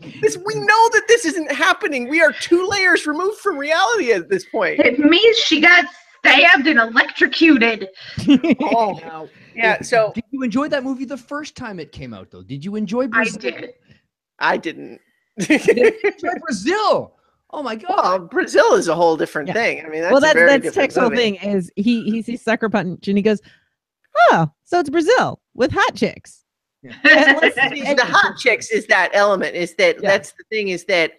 We know that this isn't happening. We are 2 layers removed from reality at this point. It means she got stabbed and electrocuted. Oh, Now, yeah. So did you enjoy that movie the first time it came out, though? Did you enjoy Brazil? I did. I didn't. Did you enjoy Brazil? Oh my god! Well, Brazil is a whole different thing. I mean, that's that's Tech's whole thing is he sees Sucker Punch and he goes, "Oh, so it's Brazil with hot chicks." And the hot chicks is that element. Is that that's the thing? Is that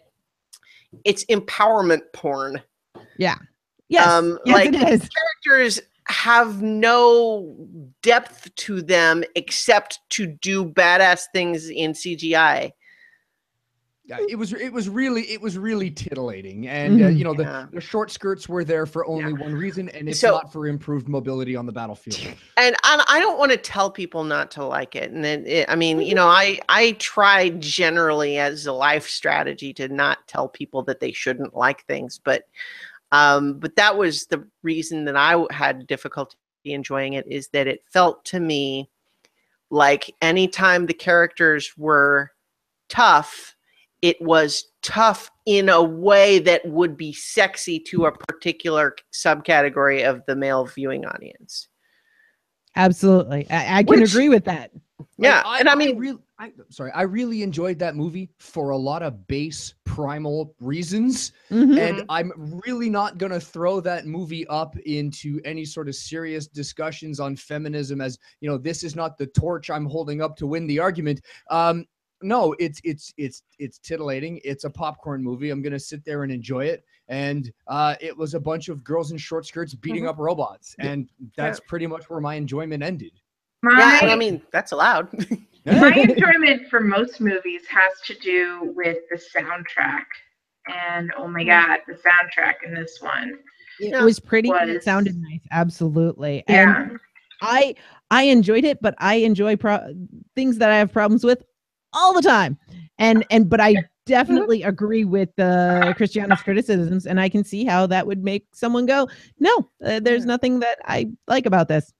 it's empowerment porn? Yeah. Yes. Yes, like it is. Characters have no depth to them except to do badass things in CGI. It was really titillating, and you know the short skirts were there for only one reason, and it's not for improved mobility on the battlefield. And I don't want to tell people not to like it, and then I mean, you know, I try generally as a life strategy to not tell people that they shouldn't like things, but that was the reason that I had difficulty enjoying it, is that it felt to me like anytime the characters were tough, it was tough in a way that would be sexy to a particular subcategory of the male viewing audience. Absolutely. I can agree with that. Yeah. Like, and I mean, I really enjoyed that movie for a lot of base primal reasons. And I'm really not going to throw that movie up into any sort of serious discussions on feminism as, you know, this is not the torch I'm holding up to win the argument. No, it's titillating. It's a popcorn movie. I'm gonna sit there and enjoy it. And it was a bunch of girls in short skirts beating up robots, and that's pretty much where my enjoyment ended. Yeah, and I mean that's allowed. My enjoyment for most movies has to do with the soundtrack, and oh my god, the soundtrack in this one. It was pretty. It sounded nice. Absolutely. Yeah. And I enjoyed it, but I enjoy things that I have problems with all the time. But I definitely agree with Christiana's criticisms, and I can see how that would make someone go, no, there's nothing that I like about this.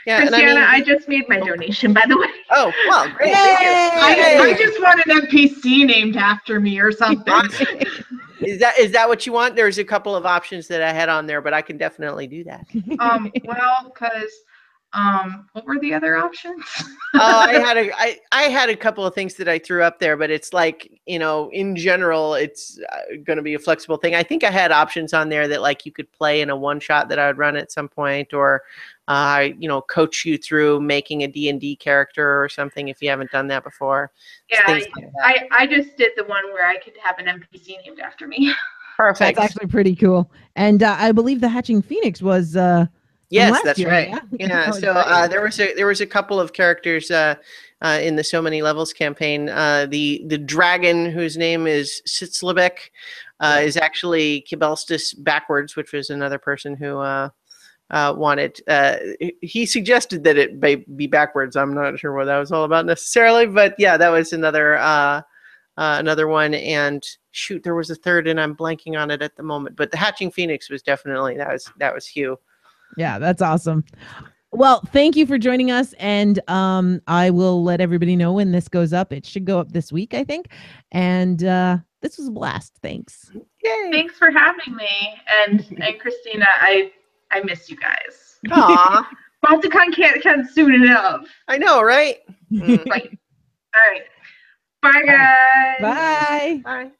Yeah, Christiana, I just made my donation, by the way. Oh, well, great. I just want an NPC named after me or something. Is that what you want? There's a couple of options that I had on there, but I can definitely do that. Well, because what were the other options? I had a couple of things that I threw up there, but it's like, in general, it's going to be a flexible thing. I think I had options on there that like you could play in a one shot that I would run at some point, or coach you through making a D&D character or something if you haven't done that before. Yeah, like that. I just did the one where I could have an NPC named after me. Perfect. That's actually pretty cool. And I believe the Hatching Phoenix was yes, last that's year, right. Yeah. So there was a couple of characters in the So Many Levels campaign. The dragon, whose name is Sitzlebek, is actually Kibelstis backwards, which was another person who wanted. He suggested that it be backwards. I'm not sure what that was all about necessarily, but yeah, that was another one. And shoot, there was a third, and I'm blanking on it at the moment. But the Hatching Phoenix was definitely that was Hugh. Yeah, that's awesome. Well, thank you for joining us, and I will let everybody know when this goes up. It should go up this week, I think. And this was a blast. Thanks. Yay! Thanks for having me, and Christina, I miss you guys. Aw. Balticon can't come soon enough. I know, right? Right. All right. Bye, guys. Bye. Bye.